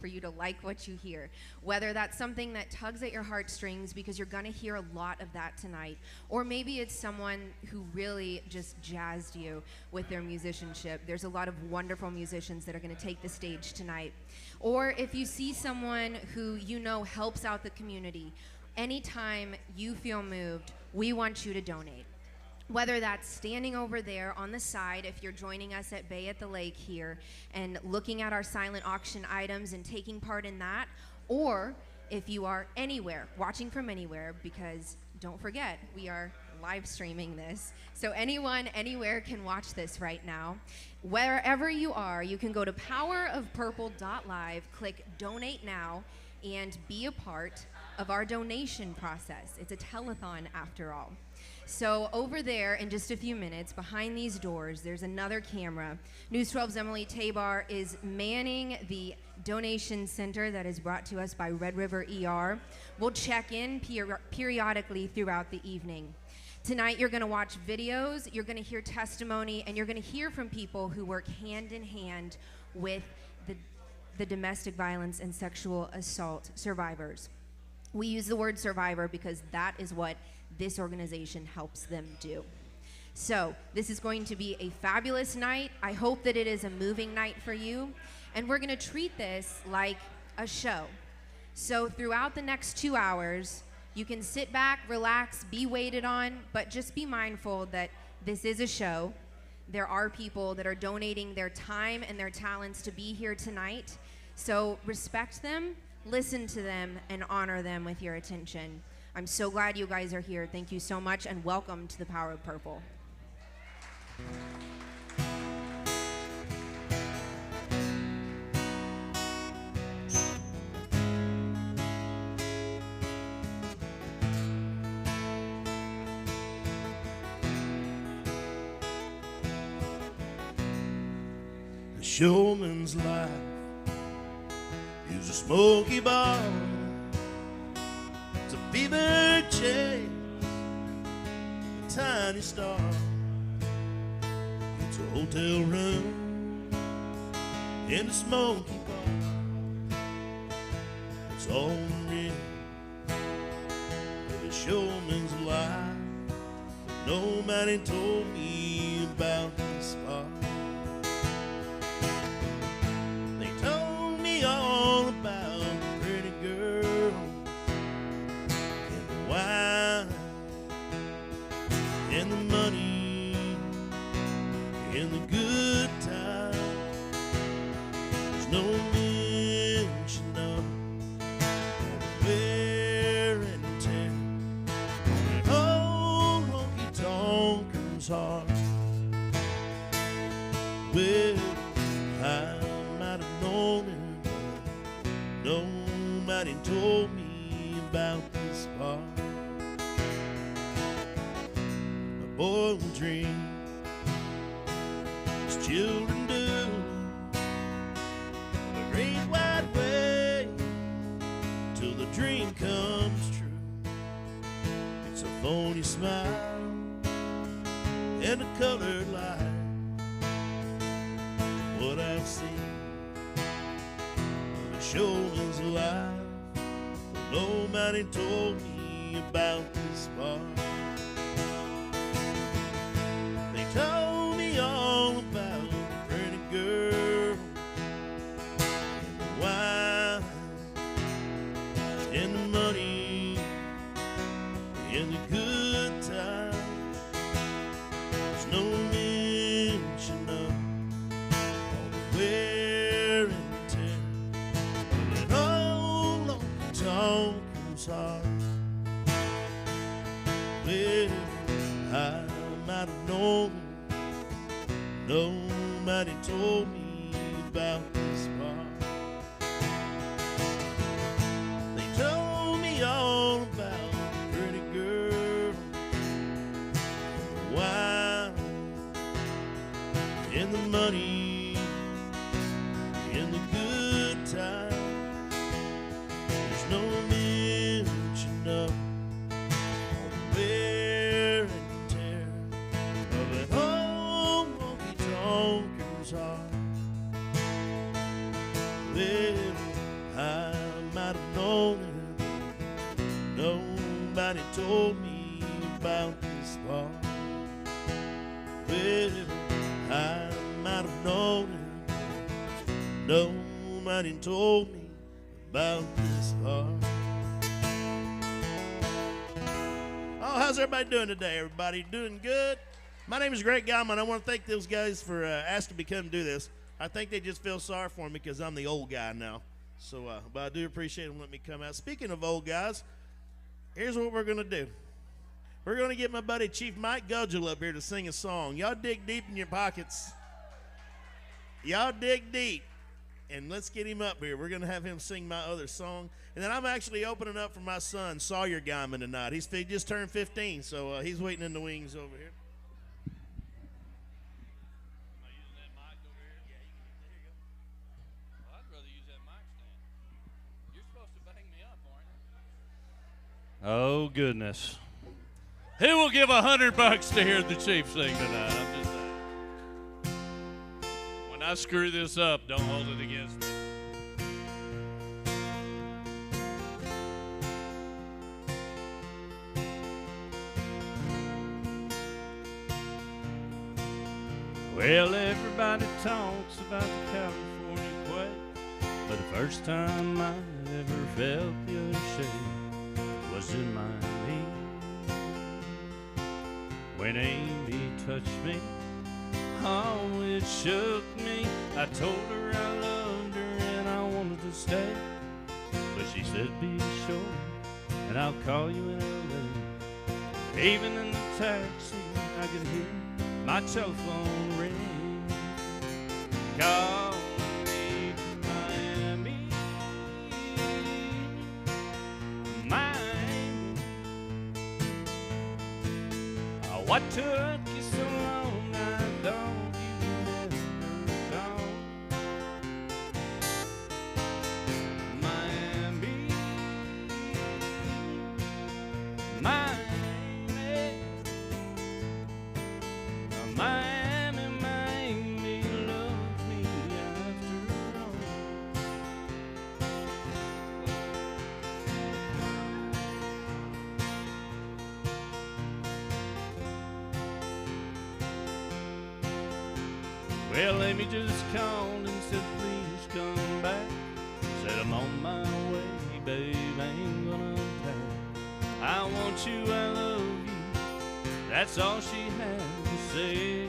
for you to like what you hear. Whether that's something that tugs at your heartstrings because you're gonna hear a lot of that tonight, or maybe it's someone who really just jazzed you with their musicianship. There's a lot of wonderful musicians that are gonna take the stage tonight. Or if you see someone who you know helps out the community, anytime you feel moved, we want you to donate. Whether that's standing over there on the side, if you're joining us at Bay at the Lake here, and looking at our silent auction items and taking part in that, or if you are anywhere, watching from anywhere, because don't forget, we are live streaming this. So anyone, anywhere can watch this right now. Wherever you are, you can go to powerofpurple.live, click Donate Now, and be a part of our donation process. It's a telethon after all. So over there, in just a few minutes, behind these doors, there's another camera. News 12's Emily Tabar is manning the donation center that is brought to us by Red River ER. We'll check in periodically throughout the evening. Tonight, you're going to watch videos, you're going to hear testimony, and you're going to hear from people who work hand in hand with the domestic violence and sexual assault survivors. We use the word survivor because that is what this organization helps them do. So this is going to be a fabulous night. I hope that it is a moving night for you. And we're going to treat this like a show. So throughout the next 2 hours, you can sit back, relax, be waited on, but just be mindful that this is a show. There are people that are donating their time and their talents to be here tonight. So respect them, listen to them, and honor them with your attention. I'm so glad you guys are here. Thank you so much, and welcome to the Power of Purple. A showman's life is a smoky bar. It's a fever chase, a tiny star. It's a hotel room in a smoky bar. It's all in a showman's life. Nobody told me about this spot. They told me all about the pretty girl and the wine and the money and the good time. There's no mention of wear and tear on an old honky-tonker's heart. Well, I might have known it, but nobody told me about this part. A boy will dream as children do, the great wide way till the dream comes true. It's a phony smile and a colored light. What I've seen the showman's life, but nobody told me about this part. They told me all about the pretty girl and the wine and the money and the good time. There's no mention of all the wear and tear of an old honky-tonker's heart. Well, I might have known, nobody told me about this part. They told me all about the pretty girl and the wine and the money and the good time. There's no mention of all the wear and tear of an old honky-tonker's heart. Well, nobody told me about this part. Well, I might have known it. Nobody told me about this part. Oh, how's everybody doing today? Everybody doing good? My name is Greg Guyman. I want to thank those guys for asking me to come do this. I think they just feel sorry for me because I'm the old guy now. So, but I do appreciate them letting me come out. Speaking of old guys, here's what we're going to do. We're going to get my buddy Chief Mike Gudgel up here to sing a song. Y'all dig deep in your pockets. Y'all dig deep. And let's get him up here. We're going to have him sing my other song. And then I'm actually opening up for my son, Sawyer Guyman, tonight. He just turned 15, so he's waiting in the wings over here. Am I using that mic over here? Yeah, there you go. Well, I'd rather use that mic stand. You're supposed to bang me up, aren't you? Oh, goodness. Who will give $100 to hear the Chief sing tonight? I'm just saying. When I screw this up, don't hold it against me. Well, everybody talks about the California quake, but the first time I ever felt the earth shake was in Miami. When Amy touched me, oh, it shook me. I told her I loved her and I wanted to stay, but she said, be sure, and I'll call you in LA. Even in the taxi, I could hear my telephone ring. Call me to Miami, Miami. Oh, what took you so long? I thought you'd never come. Miami, Miami. Miami, Miami loves me after all. Well, Amy just called and said, please come back. Said, I'm on my way, babe, I ain't gonna pack. I want you, I love you, that's all she had to say.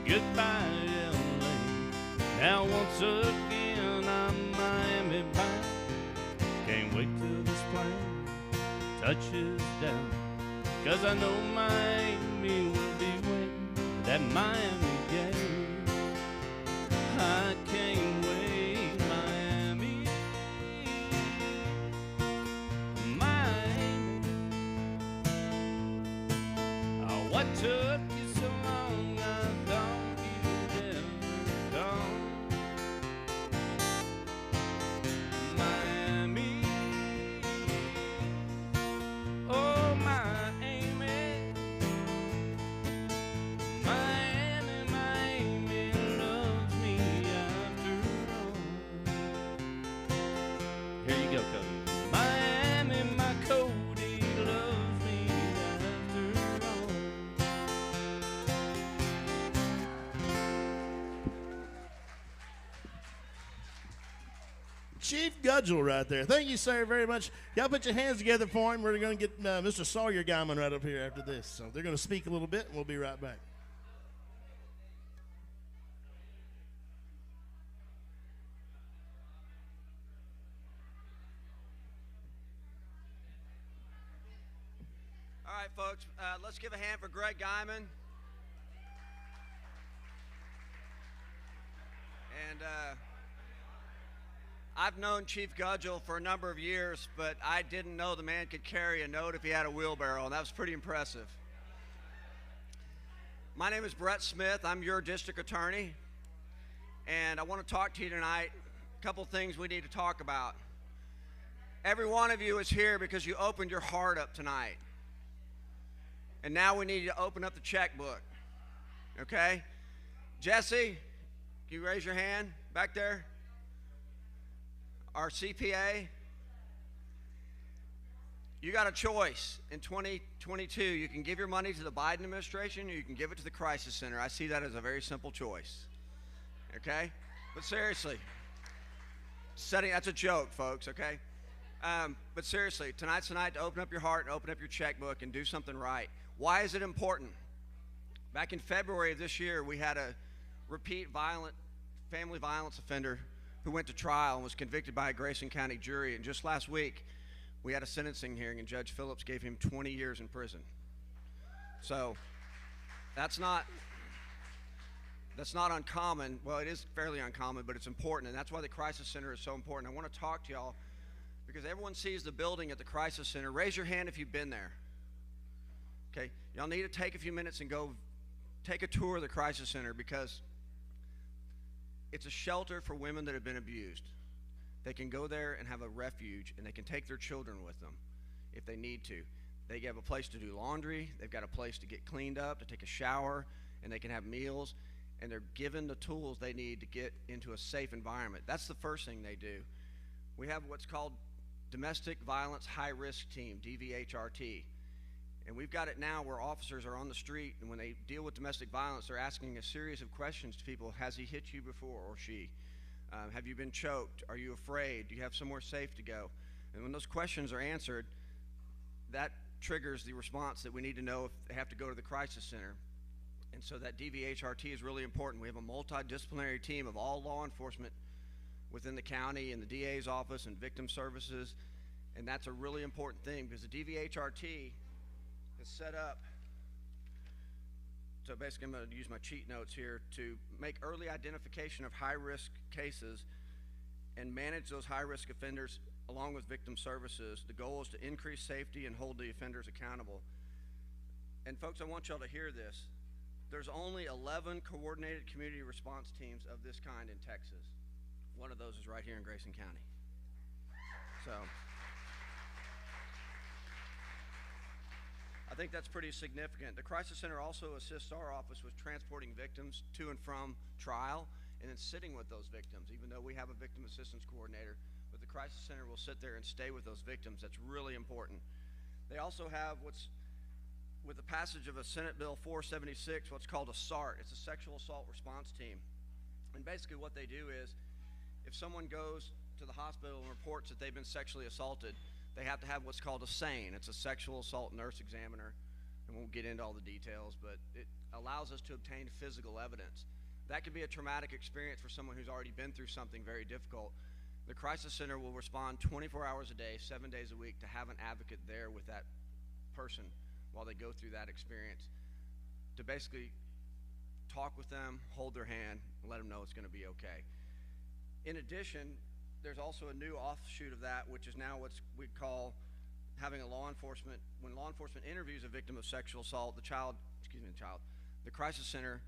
Goodbye, LA. Now once again I'm Miami bound. Can't wait till this plane touches down, 'cause I know Miami will be waiting that Miami game. I can't wait, Miami, Miami. Oh, what took you so long? I thought you'd ever come. Miami, oh Miami, Miami, Miami loves me after all. Here you go, Cody. Miami, my Cody loves me after all. Chief Gudgel right there. Thank you, sir, very much. Y'all put your hands together for him. We're going to get Mr. Sawyer Guyman right up here after this. So they're going to speak a little bit, and we'll be right back. All right, folks, let's give a hand for Greg Guyman. And I've known Chief Gudgel for a number of years, but I didn't know the man could carry a note if he had a wheelbarrow, and that was pretty impressive. My name is Brett Smith. I'm your district attorney, and I want to talk to you tonight. A couple things we need to talk about. Every one of you is here because you opened your heart up tonight. And now we need to open up the checkbook, okay? Jesse, can you raise your hand back there? Our CPA. You got a choice. In 2022, you can give your money to the Biden administration or you can give it to the Crisis Center. I see that as a very simple choice. Okay? But seriously, that's a joke, folks, okay? But seriously, tonight's the night to open up your heart and open up your checkbook and do something right. Why is it important? Back in February of this year, we had a repeat family violence offender who went to trial and was convicted by a Grayson County jury. And just last week, we had a sentencing hearing, and Judge Phillips gave him 20 years in prison. So that's not uncommon. Well, it is fairly uncommon, but it's important, and that's why the Crisis Center is so important. I want to talk to y'all because everyone sees the building at the Crisis Center. Raise your hand if you've been there. Okay, y'all need to take a few minutes and go take a tour of the Crisis Center because it's a shelter for women that have been abused. They can go there and have a refuge, and they can take their children with them if they need to. They have a place to do laundry. They've got a place to get cleaned up, to take a shower, and they can have meals, and they're given the tools they need to get into a safe environment. That's the first thing they do. We have what's called Domestic Violence High Risk Team, DVHRT. And we've got it now where officers are on the street, and when they deal with domestic violence, they're asking a series of questions to people. Has he hit you before, or she? Have you been choked? Are you afraid? Do you have somewhere safe to go? And when those questions are answered, that triggers the response that we need to know if they have to go to the Crisis Center. And so that DVHRT is really important. We have a multidisciplinary team of all law enforcement within the county and the DA's office and victim services. And that's a really important thing because the DVHRT is set up. So basically, I'm going to use my cheat notes here to make early identification of high-risk cases and manage those high-risk offenders along with victim services. The goal is to increase safety and hold the offenders accountable. And folks, I want y'all to hear this. There's only 11 coordinated community response teams of this kind in Texas. One of those is right here in Grayson County. So I think that's pretty significant. The Crisis Center also assists our office with transporting victims to and from trial and then sitting with those victims, even though we have a victim assistance coordinator. But the Crisis Center will sit there and stay with those victims. That's really important. They also have with the passage of a Senate Bill 476, what's called a SART. It's a Sexual Assault Response Team. And basically what they do is if someone goes to the hospital and reports that they've been sexually assaulted, they have to have what's called a SANE. It's a sexual assault nurse examiner. And won't get into all the details, but it allows us to obtain physical evidence. That could be a traumatic experience for someone who's already been through something very difficult. The Crisis Center will respond 24 hours a day, 7 days a week to have an advocate there with that person while they go through that experience to basically talk with them, hold their hand, and let them know it's going to be okay. In addition, there's also a new offshoot of that, which is now what we call having when law enforcement interviews a victim of sexual assault, the Crisis Center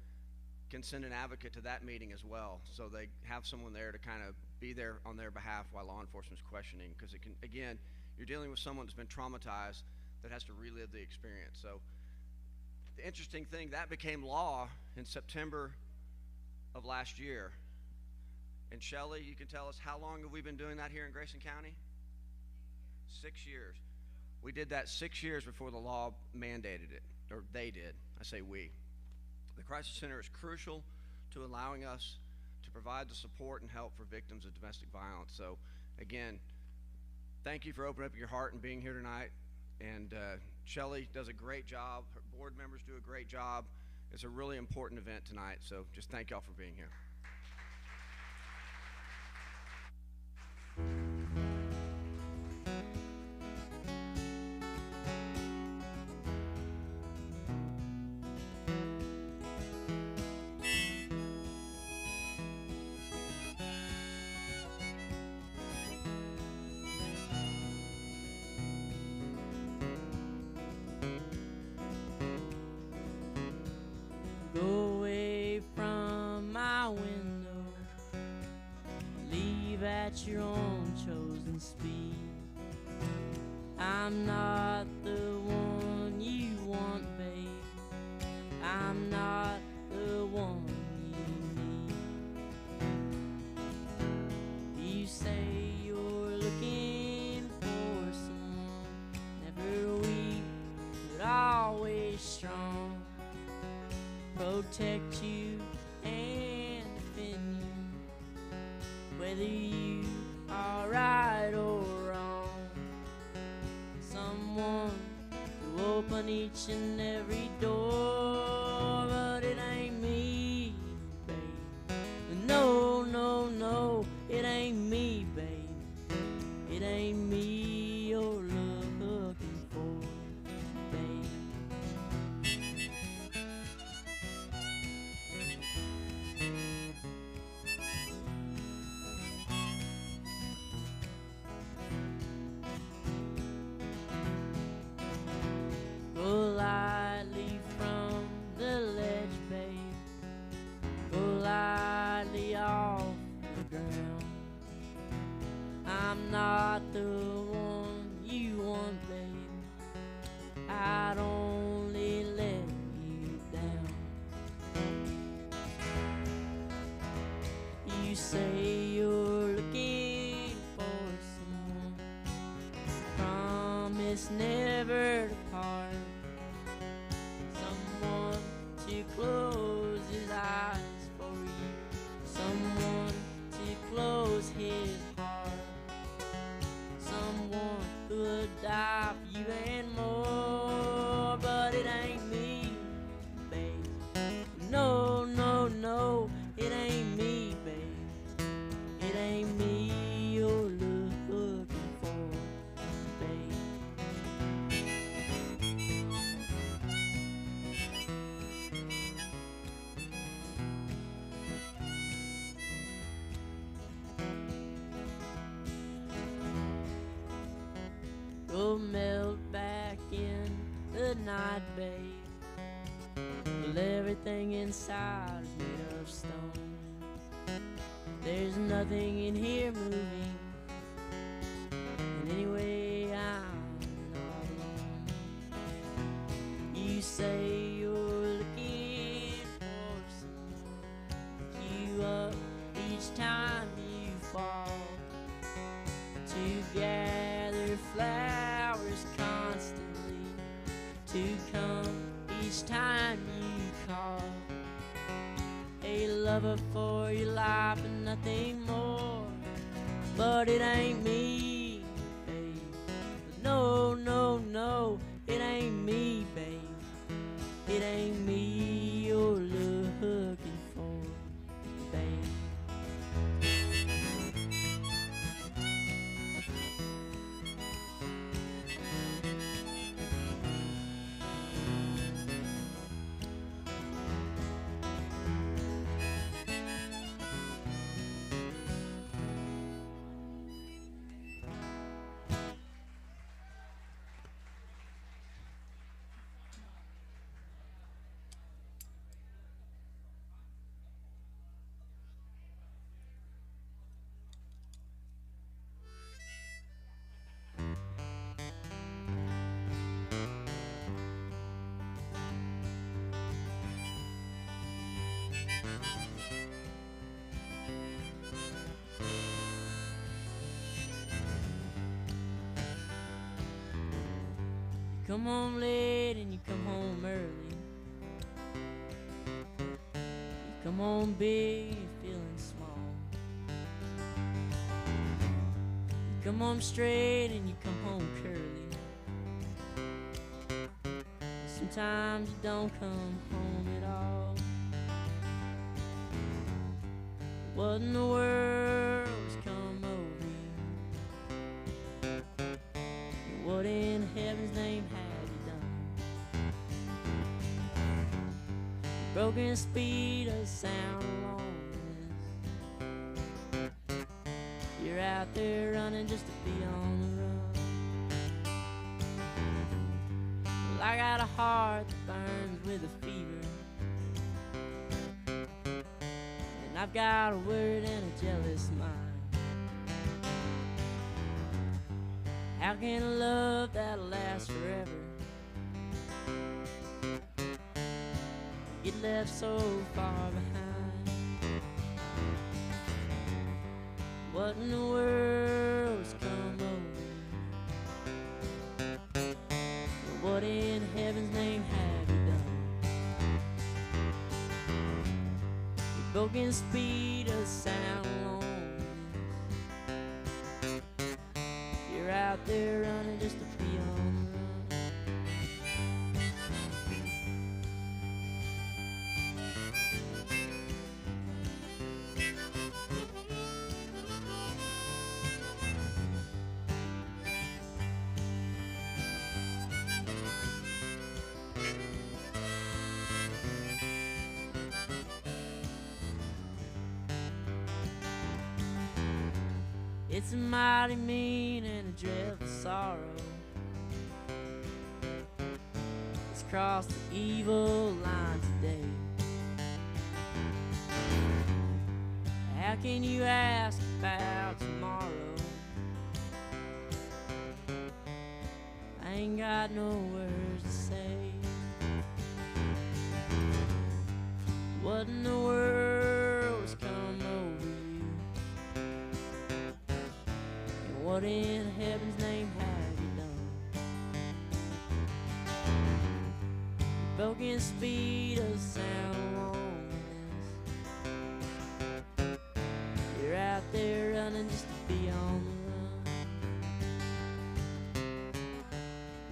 can send an advocate to that meeting as well. So they have someone there to kind of be there on their behalf while law enforcement's questioning, because again, you're dealing with someone that's been traumatized that has to relive the experience. So the interesting thing, that became law in September of last year. And Shelley, you can tell us, how long have we been doing that here in Grayson County? 6 years. We did that 6 years before the law mandated it, or they did. I say we. The Crisis Center is crucial to allowing us to provide the support and help for victims of domestic violence. So again, thank you for opening up your heart and being here tonight. And Shelley does a great job. Her board members do a great job. It's a really important event tonight. So just thank y'all for being here. Go away from my window, leave at your own chosen speed. I'm not the one you want, babe. I'm not the one you need. You say you're looking for someone that each and every door, but it ain't me, babe. No, no, no, it ain't me, babe. It ain't me you're looking for, babe. Go lightly from the ledge, babe. Go lightly off the ground. I'm not the one you want, babe. I'd only let you down. You say you're looking for someone, promise never to part. Someone to close his eyes for you, someone to close his heart, someone who would die for you and more. But it ain't me, babe. No, no, no, it ain't me, babe. It ain't me you're looking for, babe. Go melt back in the night, babe. Well, everything inside is made of stone. There's nothing in here moving, and anyway, I'm not alone. You say you're looking for someone to pick you up each time you fall, to gather flowers constantly, to come each time you call. A lover for your life and nothing more. But it ain't me, babe. No, no, no, it ain't me, babe. It ain't me you're looking for, babe. You come home late and you come home early. You come home big and feeling small. You come home straight and you come home curly. Sometimes you don't come home at all. What in the world's come over you? What in heaven's name have you done? Broken speed of sound alone. You're out there running just to be on the run. Well, I got a heart that burns with a fever, and I've got a word and a jealous mind. How can a love that'll last forever get left so far behind? What in the world's come over you? What in heaven's name have you done? Your broken speed of sound alone. You're out there running just to be on the run. It's a mighty mean and a dreadful sorrow. It's crossed the evil line today. How can you ask about tomorrow? I ain't got no words to say. What in the world has come over you? And what in heaven's name have you done? Broken speed of sound loneliness. You're out there running just to be on the run.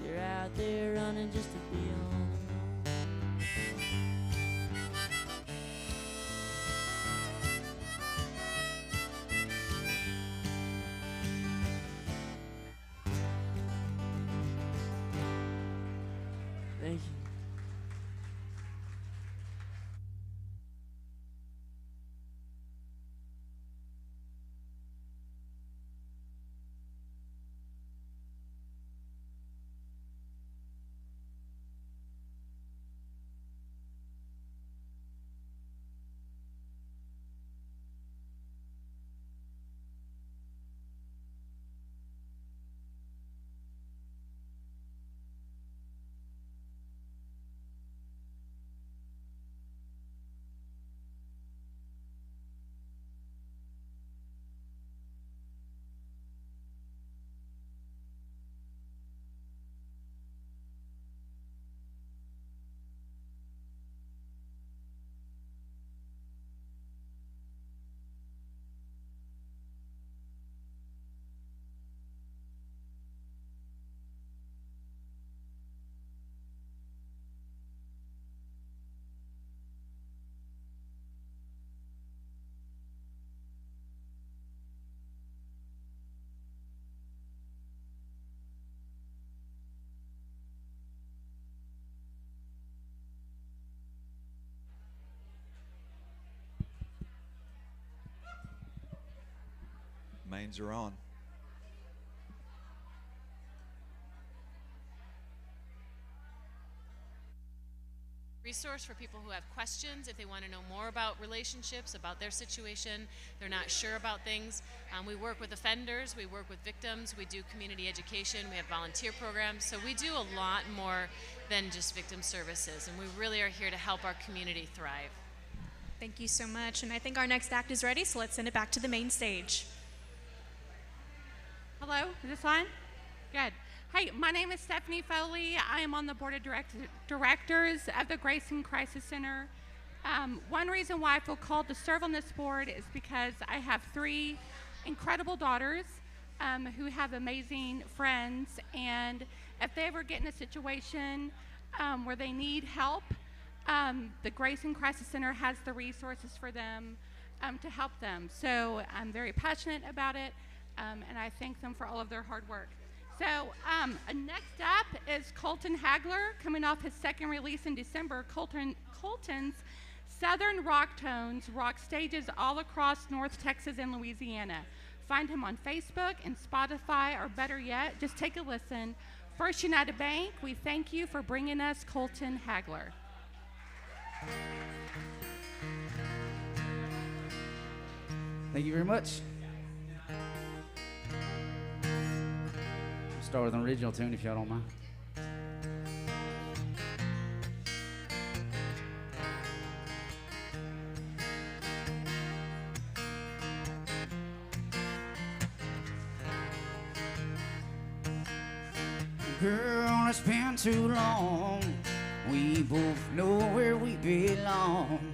You're out there running just to be on the run. Thank you. Mains are on. Resource for people who have questions, if they want to know more about relationships, about their situation, they're not sure about things. We work with offenders, we work with victims, we do community education, we have volunteer programs, so we do a lot more than just victim services, and we really are here to help our community thrive. Thank you so much, and I think our next act is ready, so let's send it back to the main stage. Hello, is this on? Good. Hi, my name is Stephanie Foley. I am on the board of directors of the Grayson Crisis Center. One reason why I feel called to serve on this board is because I have 3 incredible daughters who have amazing friends, and if they ever get in a situation where they need help, the Grayson Crisis Center has the resources for them to help them. So I'm very passionate about it. And I thank them for all of their hard work. So next up is Colton Hagler, coming off his 2nd release in December. Colton's Southern Rock Tones rock stages all across North Texas and Louisiana. Find him on Facebook and Spotify, or better yet, just take a listen. First United Bank, we thank you for bringing us Colton Hagler. Thank you very much. Start with an original tune if y'all don't mind. Girl, it's been too long. We both know where we belong.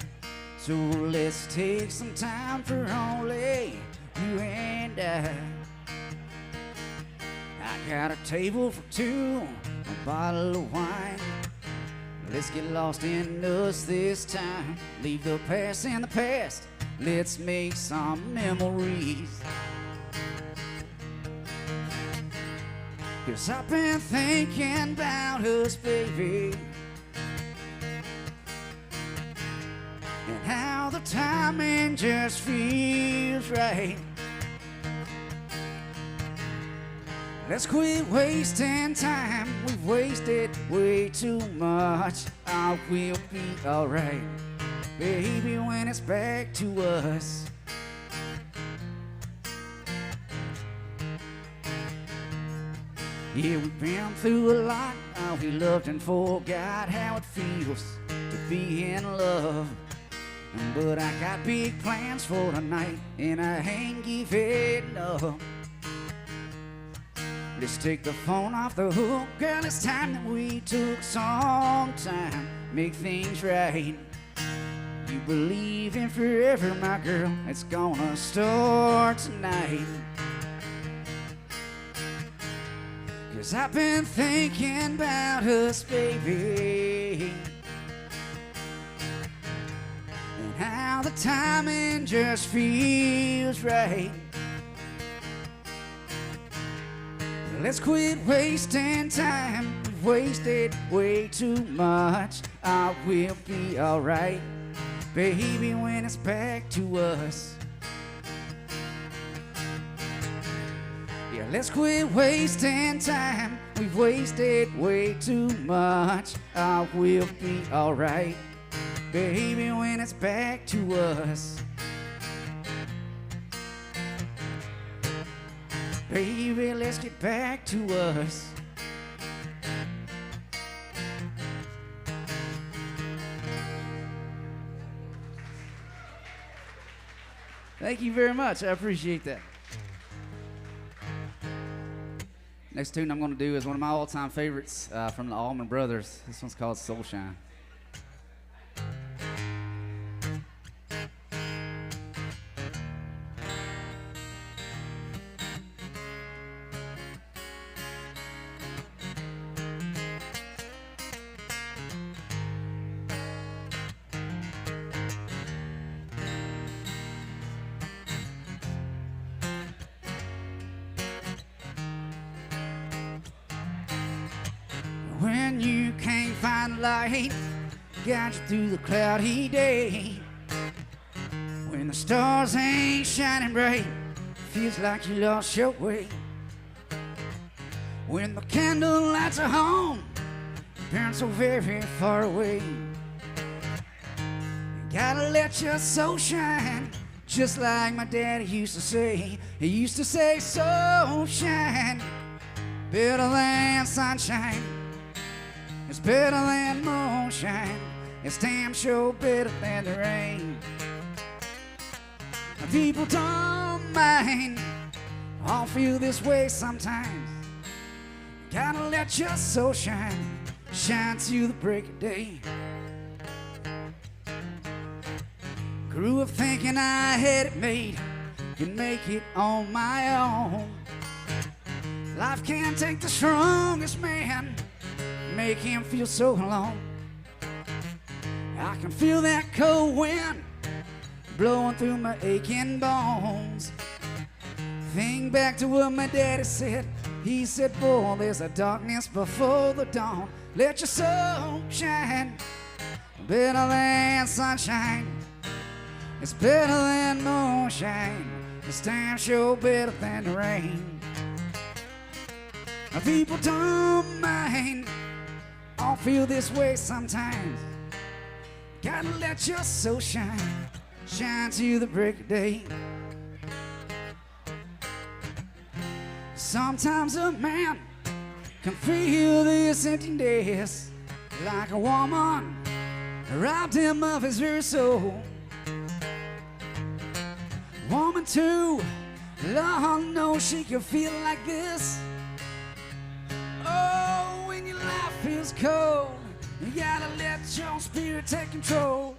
So let's take some time for only you and I. I got a table for 2, a bottle of wine. Let's get lost in us this time. Leave the past in the past. Let's make some memories. 'Cause I've been thinking about us, baby, and how the timing just feels right. Let's quit wasting time. We've wasted way too much. I will be alright, baby, when it's back to us. Yeah, we've been through a lot. We loved and forgot how it feels to be in love. But I got big plans for tonight, and I ain't giving up. Let's take the phone off the hook. Girl, it's time that we took some time, make things right. You believe in forever, my girl, it's gonna start tonight. 'Cause I've been thinking about us, baby, and how the timing just feels right. Let's quit wasting time. We've wasted way too much. I will be alright, baby, when it's back to us. Yeah, let's quit wasting time. We've wasted way too much. I will be alright, baby, when it's back to us. Baby, let's get back to us. Thank you very much. I appreciate that. Next tune I'm going to do is one of my all-time favorites from the Allman Brothers. This one's called Soulshine. When you can't find light, guide you through the cloudy day. When the stars ain't shining bright, feels like you lost your way. When the candle lights are home, burn so very far away. You gotta let your soul shine, just like my daddy used to say. He used to say, soul shine, better than sunshine. It's better than moonshine. It's damn sure better than the rain. People don't mind, I'll feel this way sometimes. Gotta let your soul shine, shine till the break of day. Grew up thinking I had it made, could make it on my own. Life can't take the strongest man, make him feel so alone. I can feel that cold wind blowing through my aching bones. Think back to what my daddy said. He said, boy, there's a darkness before the dawn. Let your soul shine, better than sunshine. It's better than moonshine. It's damn sure better than the rain. People don't mind, I'll feel this way sometimes. Gotta let your soul shine, shine till the break of day. Sometimes a man can feel this emptiness, like a woman robbed him of his very soul. Woman too, Lord knows she can feel like this. Oh, when your life feels cold, you gotta let your spirit take control.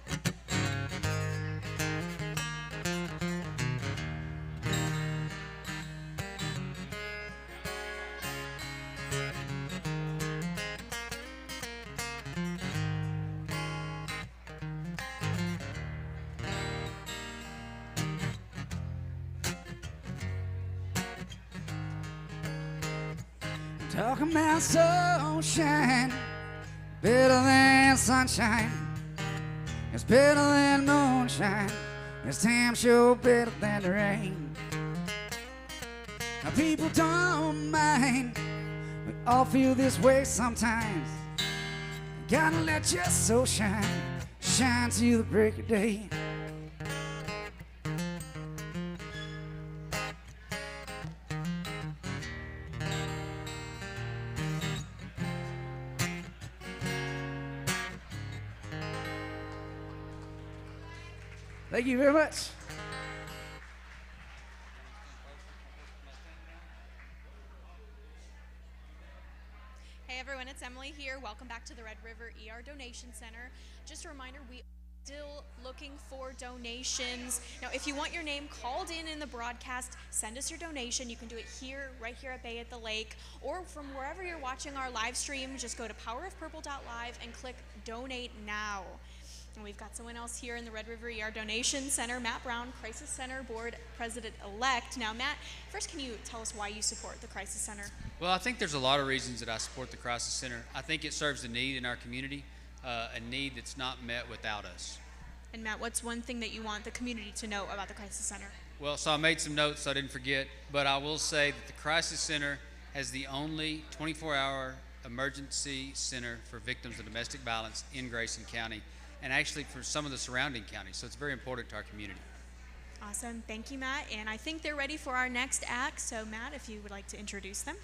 Talking about sunshine, better than sunshine. It's better than moonshine. It's damn sure better than the rain. Now people don't mind. We all feel this way sometimes. Gotta let your soul shine, shine till the break of day. Thank you very much. Hey everyone, it's Emily here. Welcome back to the Red River ER Donation Center. Just a reminder, we are still looking for donations. Now, if you want your name called in the broadcast, send us your donation. You can do it here, right here at Bay at the Lake, or from wherever you're watching our live stream, just go to powerofpurple.live and click Donate Now. And we've got someone else here in the Red River ER Donation Center, Matt Brown, Crisis Center Board President-elect. Now, Matt, first can you tell us why you support the Crisis Center? Well, I think there's a lot of reasons that I support the Crisis Center. I think it serves a need in our community, a need that's not met without us. And Matt, what's one thing that you want the community to know about the Crisis Center? Well, so I made some notes so I didn't forget, but I will say that the Crisis Center has the only 24-hour emergency center for victims of domestic violence in Grayson County, and actually for some of the surrounding counties, so it's very important to our community. Awesome, thank you, Matt. And I think they're ready for our next act, so Matt, if you would like to introduce them.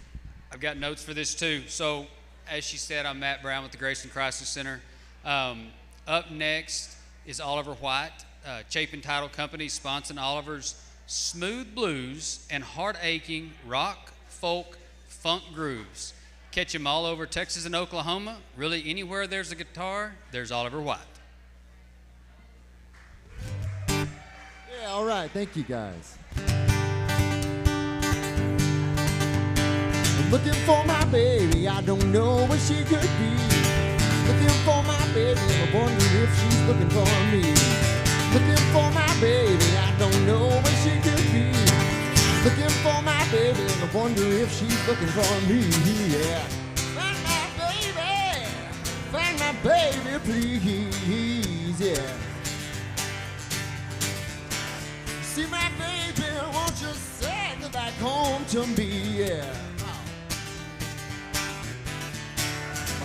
I've got notes for this too. So, as she said, I'm Matt Brown with the Grayson Crisis Center. Up next is Oliver White, Chapin Title Company, sponsoring Oliver's smooth blues and heart-aching rock, folk, funk grooves. Catch him all over Texas and Oklahoma. Really, anywhere there's a guitar, there's Oliver White. Yeah, all right. Thank you, guys. Looking for my baby, I don't know where she could be. Looking for my baby, I wonder if she's looking for me. Looking for my baby, I don't know where she could be. Looking for my baby, I wonder if she's looking for me. Yeah. Find my baby, please. Yeah. See my baby, won't you send her back home to me? Yeah.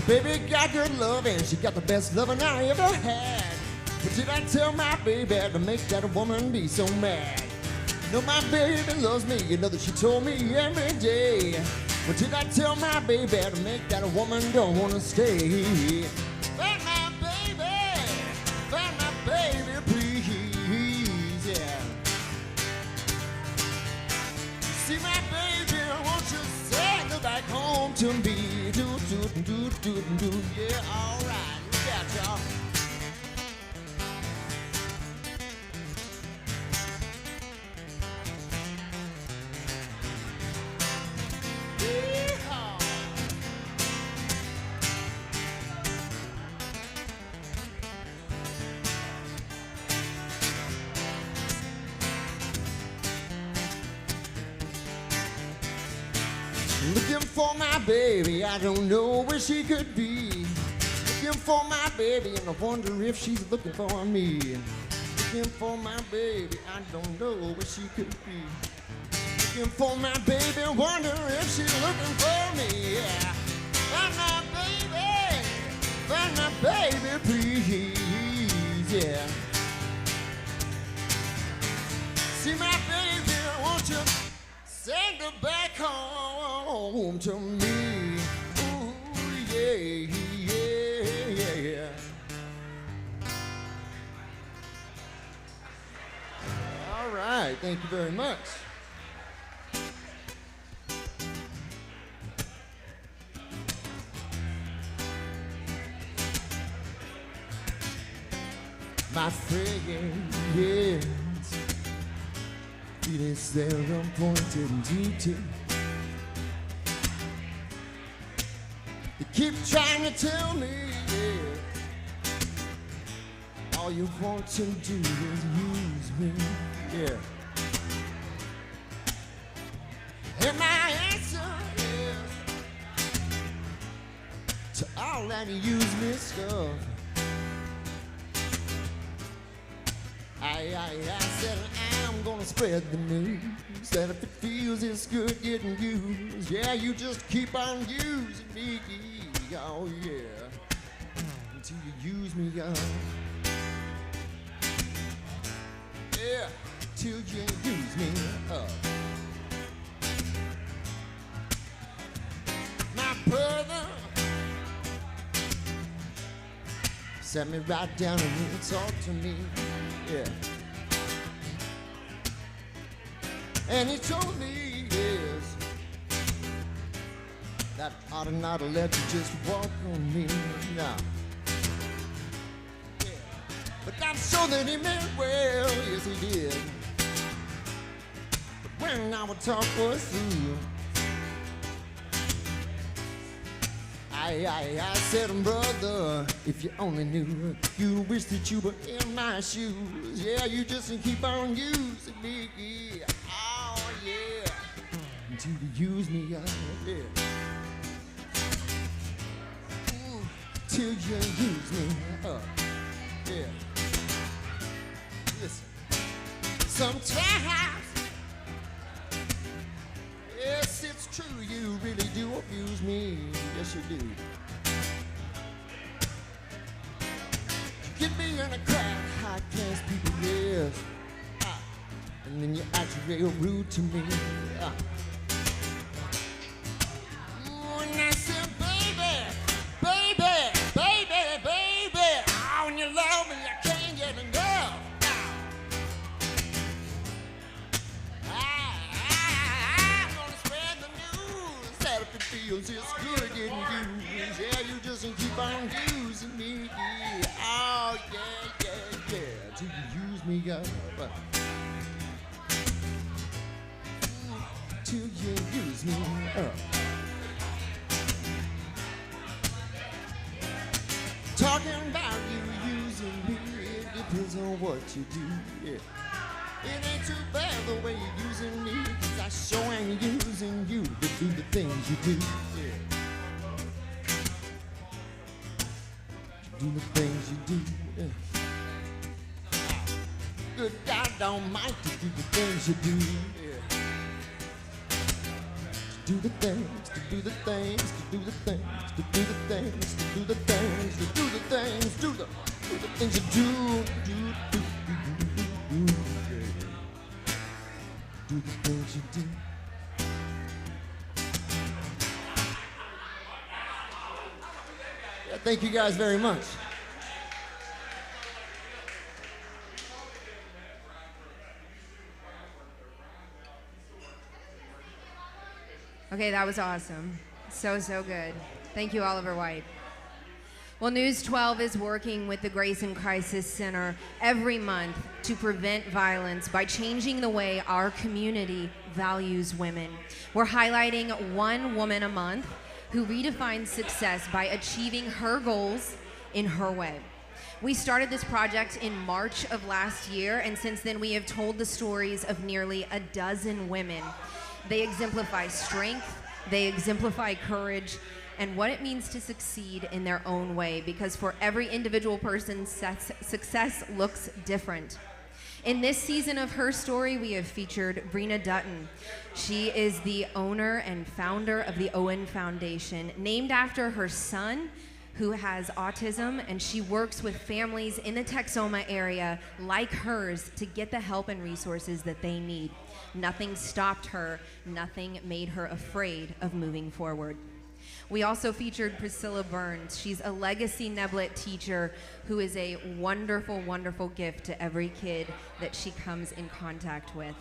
Baby got good loving, she got the best loving I ever had. But did I tell my baby to make that woman be so mad? You know my baby loves me, you know that she told me every day. But did I tell my baby to make that woman don't wanna stay? Find my baby, please, yeah. See my baby, won't you send her back home to me? Yeah, all right, look out, y'all. Looking for my baby, I don't know where she could be. Looking for my baby, and I wonder if she's looking for me. Looking for my baby, I don't know where she could be. Looking for my baby, wonder if she's looking for me. Yeah. Find my baby, please. Yeah. See my baby, won't you send her back home to me? Ooh, yeah, yeah, yeah. All right, thank you very much. My friends, it is their appointed duty. They keep trying to tell me, yeah, all you want to do is use me, yeah. And my answer is to all that use me stuff, I I said I'm gonna spread the news that if it feels it's good getting used, yeah, you just keep on using me, oh yeah, until you use me, yeah, till you use me up. My brother sat me right down and he talked to me, yeah. And he told me, yes, that I ought not to let you just walk on me now. Yeah. But I'm sure that he meant well, yes he did. But when our talk was through, I said, brother, if you only knew, you wish that you were in my shoes. Yeah, you just keep on using me. Oh, yeah. Until you use me, yeah. Till you use me, yeah. Listen. Sometimes, yes, it's true, you really do abuse me. Yes, you do. You get me in a crowd, high-class people, yes. And then you act real rude to me. And I said, baby, oh, when you love me, I can't get enough. I'm gonna spread the news that if it feels it's good getting used, yeah, you just keep on using me. Oh, yeah, till you use me up. Till you use me up. Talking about you using me, it depends on what you do, yeah. It ain't too bad the way you're using me, 'cause I sure ain't using you to do the things you do, yeah. To do the things you do, yeah. Good God Almighty, do the things you do, yeah. To do the things, to do the things, to do the things, to do the things, to do the things, to do the things, do the things you do, do the things you do. Yeah, thank you guys very much. Okay, that was awesome. So good. Thank you, Oliver White. Well, News 12 is working with the Grayson Crisis Center every month to prevent violence by changing the way our community values women. We're highlighting one woman a month who redefines success by achieving her goals in her way. We started this project in March of last year, and since then we have told the stories of nearly a dozen women. They exemplify strength, they exemplify courage, and what it means to succeed in their own way, because for every individual person, success looks different. In this season of Her Story, we have featured Brina Dutton. She is the owner and founder of the Owen Foundation, named after her son, who has autism, and she works with families in the Texoma area like hers to get the help and resources that they need. Nothing stopped her, nothing made her afraid of moving forward. We also featured Priscilla Burns. She's a legacy Neblet teacher who is a wonderful, wonderful gift to every kid that she comes in contact with.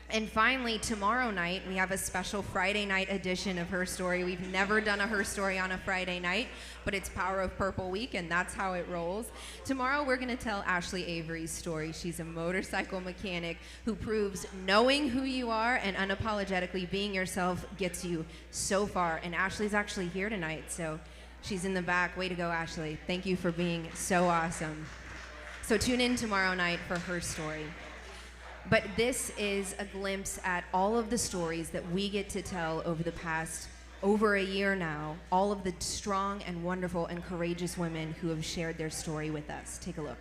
And finally, tomorrow night, we have a special Friday night edition of Her Story. We've never done a Her Story on a Friday night, but it's Power of Purple Week, and that's how it rolls. Tomorrow, we're gonna tell Ashley Avery's story. She's a motorcycle mechanic who proves knowing who you are and unapologetically being yourself gets you so far. And Ashley's actually here tonight, so she's in the back. Way to go, Ashley. Thank you for being so awesome. So tune in tomorrow night for Her Story. But this is a glimpse at all of the stories that we get to tell over the past over a year now, all of the strong and wonderful and courageous women who have shared their story with us. Take a look.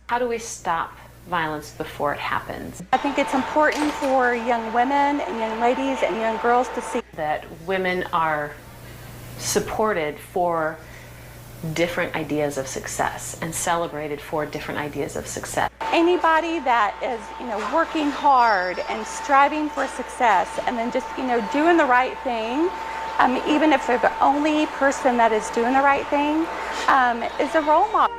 How do we stop violence before it happens? I think it's important for young women and young ladies and young girls to see that women are supported for different ideas of success and celebrated for different ideas of success. anybody that is, working hard and striving for success and then just, doing the right thing, even if they're the only person that is doing the right thing, is a role model.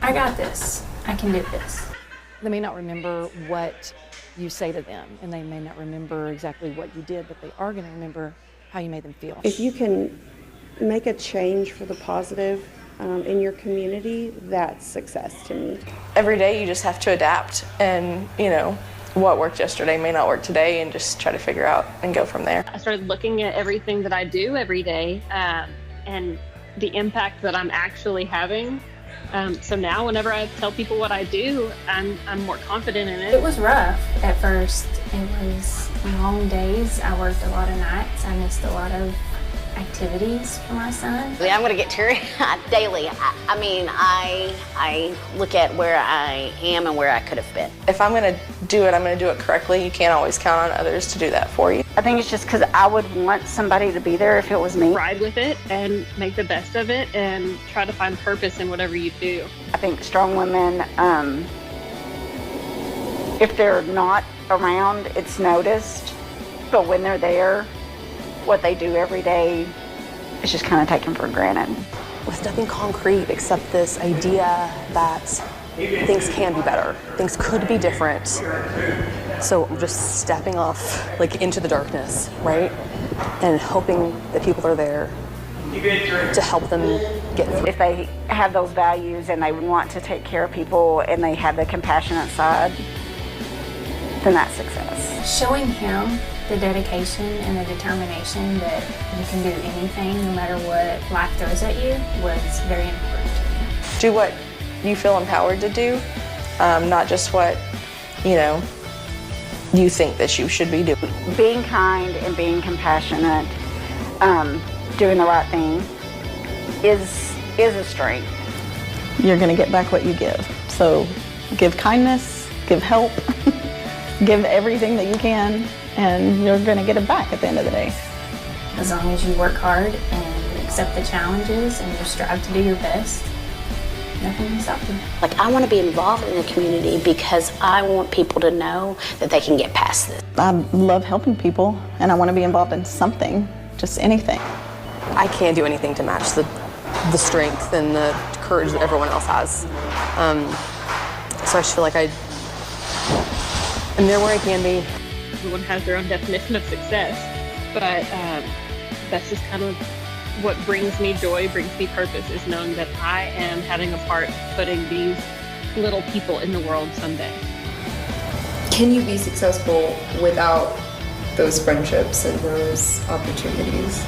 I got this. I can do this. They may not remember what you say to them, and they may not remember exactly what you did, but they are going to remember how you made them feel. If you can make a change for the positive in your community, that's success to me. Every day you just have to adapt, and what worked yesterday may not work today, and just try to figure out and go from there. I started looking at everything that I do every day and the impact that I'm actually having. So now whenever I tell people what I do, I'm more confident in it. It was rough at first. It was long days. I worked a lot of nights. I missed a lot of activities for my son. I'm going to get teary daily. I look at where I am and where I could have been. If I'm going to do it, I'm going to do it correctly. You can't always count on others to do that for you. I think it's just because I would want somebody to be there if it was me. Ride with it and make the best of it and try to find purpose in whatever you do. I think strong women, if they're not around, it's noticed. But when they're there, what they do every day is just kind of taken for granted. With nothing concrete except this idea that things can be better, things could be different. So I'm just stepping off into the darkness, right? And hoping that people are there to help them get through. If they have those values and they want to take care of people and they have the compassionate side, then that's success. Showing him the dedication and the determination that you can do anything no matter what life throws at you was very important to me. Do what you feel empowered to do, not just what, you think that you should be doing. Being kind and being compassionate, doing the right thing is a strength. You're going to get back what you give. So give kindness, give help, give everything that you can, and you're going to get it back at the end of the day. As long as you work hard and accept the challenges and you strive to do your best, nothing can stop you. I want to be involved in the community because I want people to know that they can get past this. I love helping people, and I want to be involved in something, just anything. I can't do anything to match the strength and the courage that everyone else has. So I just feel like I'm there where I can be. Everyone has their own definition of success, but that's just kind of what brings me joy, brings me purpose, is knowing that I am having a part putting these little people in the world someday. Can you be successful without those friendships and those opportunities?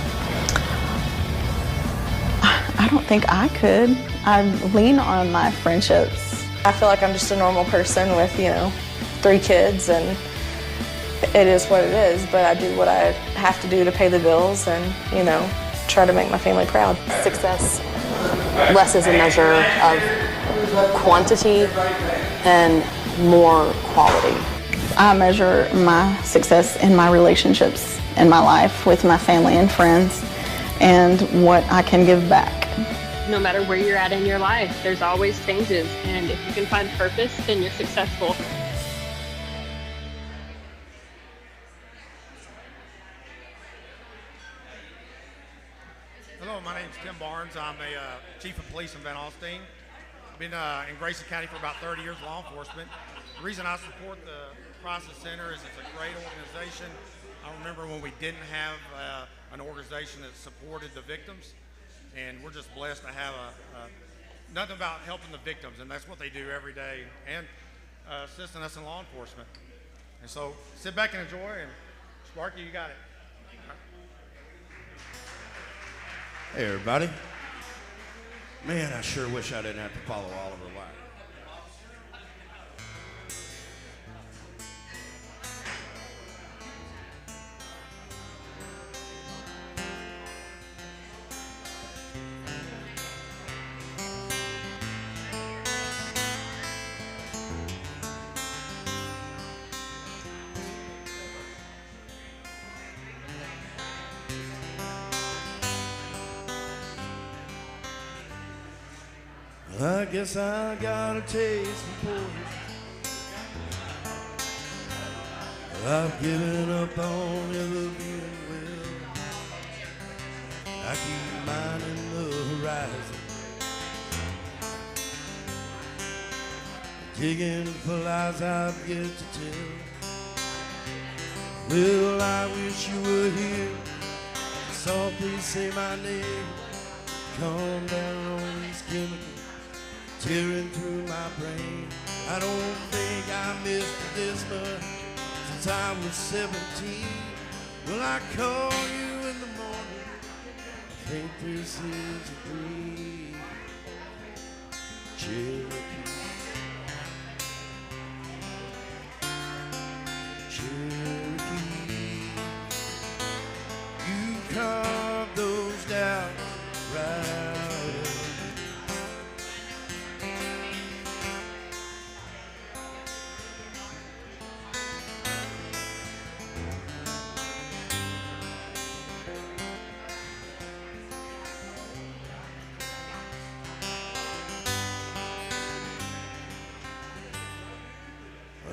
I don't think I could. I lean on my friendships. I feel like I'm just a normal person with, 3 kids, and it is what it is, but I do what I have to do to pay the bills and, try to make my family proud. Success less is a measure of quantity and more quality. I measure my success in my relationships in my life with my family and friends and what I can give back. No matter where you're at in your life, there's always changes, and if you can find purpose, then you're successful. Hello, my name is Tim Barnes. I'm a chief of police in Van Alstyne. I've been in Grayson County for about 30 years, law enforcement. The reason I support the Crisis Center is it's a great organization. I remember when we didn't have an organization that supported the victims, and we're just blessed to have nothing about helping the victims, and that's what they do every day, and assisting us in law enforcement. And so sit back and enjoy, and Sparky, you got it. Hey, everybody. Man, I sure wish I didn't have to follow Oliver Wire. I guess I gotta taste the poison. I've given up on ever being well. I keep minding the horizon, digging for lies I've yet to tell. Well, I wish you were here. Softly say my name. Calm down on these chemicals tearing through my brain. I don't think I missed this much since I was 17. Will I call you in the morning? I think this is a dream. Cherokee, Cherokee, you carved those down right.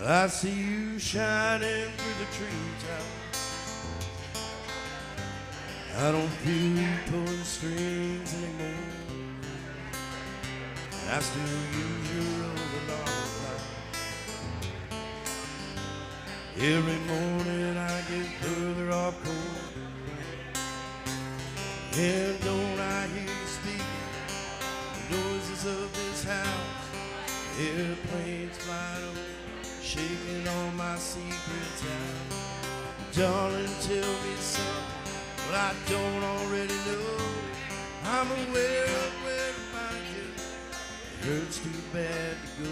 I see you shining through the treetops. I don't feel you pulling strings anymore. And I still use your old alarm clock. Every morning I get further off course. And don't I hear you speaking the noises of this house? Airplanes flying over, shaking all my secrets out. Darling, tell me something, but I don't already know. I'm aware of where to find you. It hurts too bad to go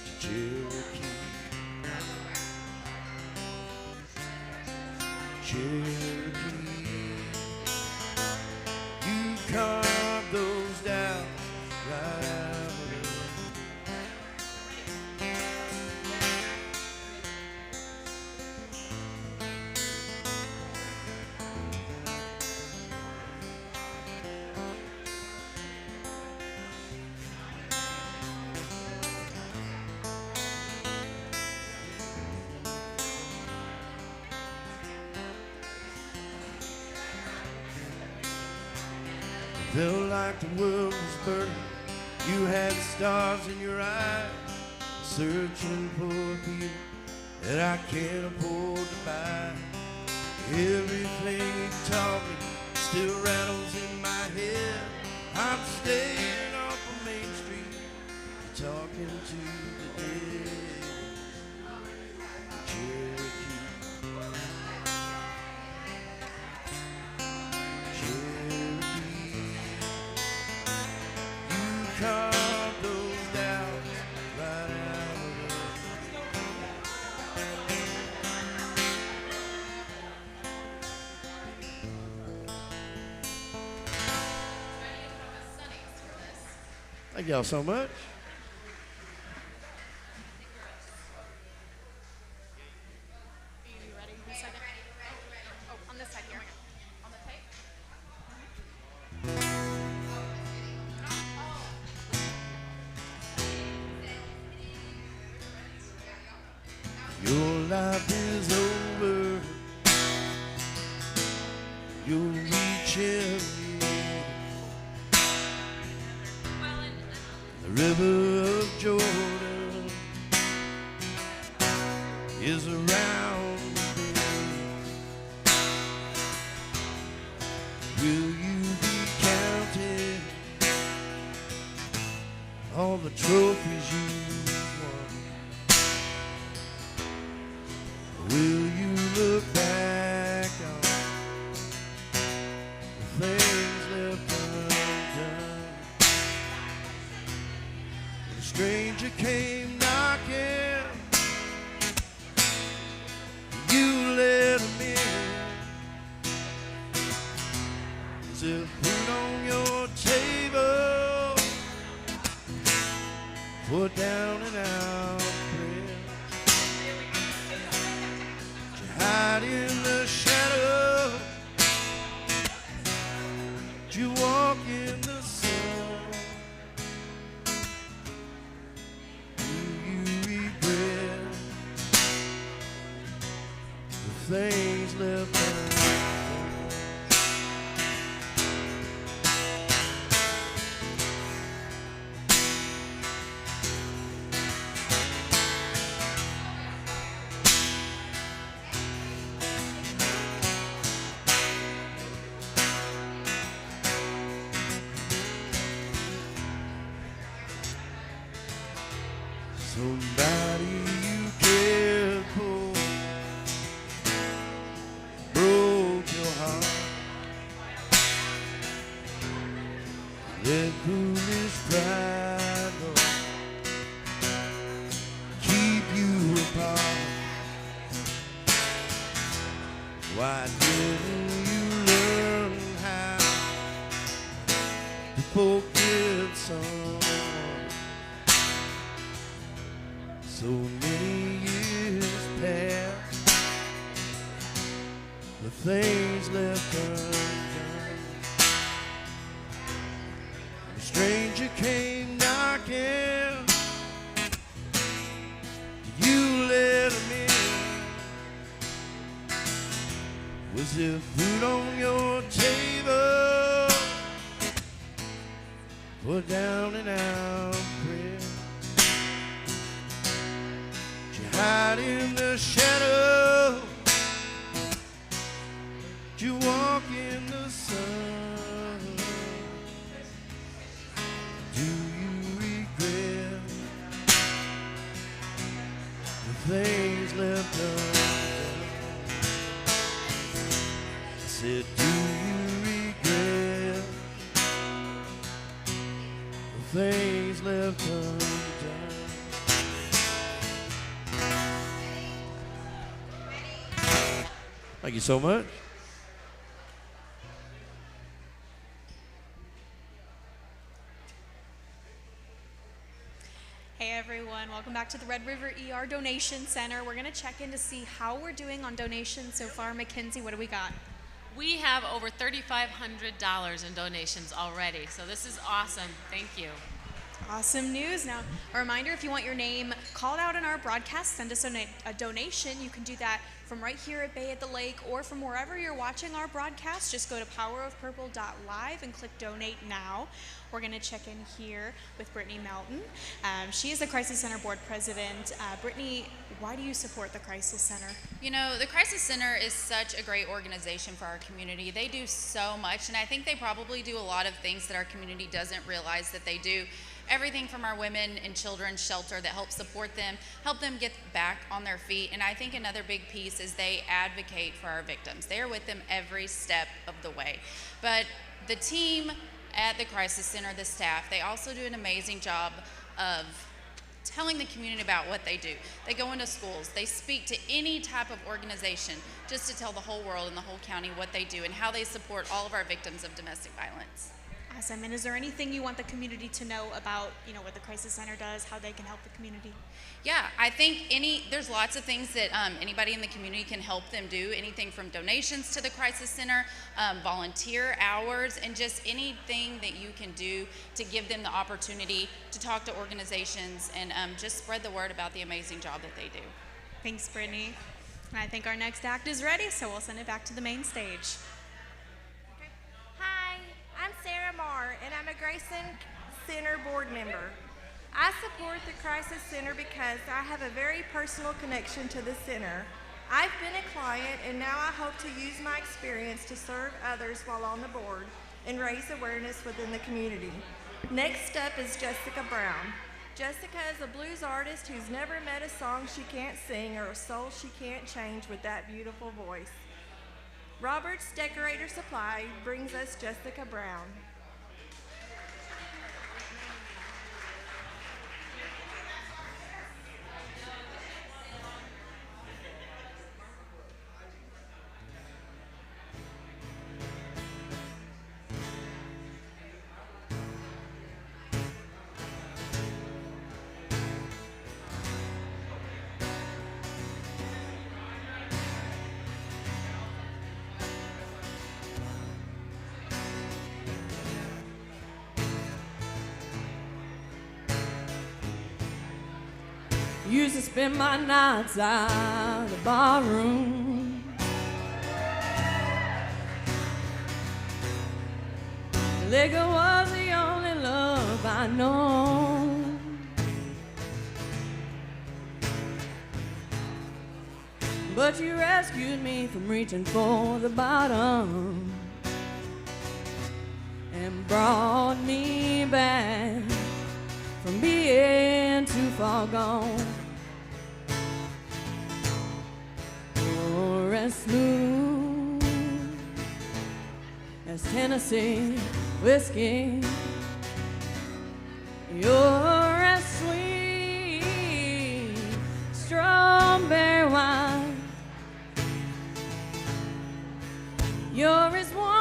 to Cherokee. Cherokee, you carved those down right out of the felt like the world was burning. You had stars in your eyes, searching for a feeling that I can't afford to buy. Everything you taught me still rattles in my head. I'm staying off of Main Street, talking to the dead. Cherokee, carved those down right out of Thank y'all so much. On this side here. On the tape. Your life is over. You're reaching the river of Jordan is around the bend. Will you be counting all the trophies you won? Will you look back on the things left undone? When a stranger came knocking, you let him in. Is there food on your table? Put down and out prayer. Hide in the shadow. You walk in the sun. Somebody you cared for broke your heart. Let foolish pride, Lord, keep you apart. Why didn't you learn how to forgive someone? So many years passed, the things left undone. A stranger came knocking, you let him in. Was there food on your table? Put down and out prayer. Hide in the shadow, you walk in the sun. Do you regret the things left undone? I said, do you regret the things left undone? Thank you so much. Hey everyone, welcome back to the Red River ER Donation Center. We're going to check in to see how we're doing on donations so far. Mackenzie, what do we got? We have over $3,500 in donations already, so this is awesome. Thank you. Awesome news. Now, a reminder, if you want your name called out in our broadcast, send us a donation. You can do that from right here at Bay at the Lake or from wherever you're watching our broadcast. Just go to powerofpurple.live and click Donate Now. We're going to check in here with Brittany Melton. She is the Crisis Center Board President. Brittany, why do you support the Crisis Center? You know, the Crisis Center is such a great organization for our community. They do so much, and I think they probably do a lot of things that our community doesn't realize that they do. Everything from our women and children's shelter that helps support them, help them get back on their feet. And I think another big piece is they advocate for our victims. They are with them every step of the way. But the team at the Crisis Center, the staff, they also do an amazing job of telling the community about what they do. They go into schools, they speak to any type of organization just to tell the whole world and the whole county what they do and how they support all of our victims of domestic violence. Awesome. And is there anything you want the community to know about, what the Crisis Center does, how they can help the community? Yeah, I think there's lots of things that anybody in the community can help them do, anything from donations to the Crisis Center, volunteer hours, and just anything that you can do to give them the opportunity to talk to organizations and just spread the word about the amazing job that they do. Thanks, Brittany. And I think our next act is ready, so we'll send it back to the main stage. Hi, I'm Sarah Marr, and I'm a Grayson Center board member. I support the Crisis Center because I have a very personal connection to the center. I've been a client, and now I hope to use my experience to serve others while on the board and raise awareness within the community. Next up is Jessica Brown. Jessica is a blues artist who's never met a song she can't sing or a soul she can't change with that beautiful voice. Robert's Decorator Supply brings us Jessica Brown. Used to spend my nights out the bar room. Liquor was the only love I know. But you rescued me from reaching for the bottom and brought me back from being too far gone. You're as smooth as Tennessee whiskey. You're as sweet strawberry wine. You're as warm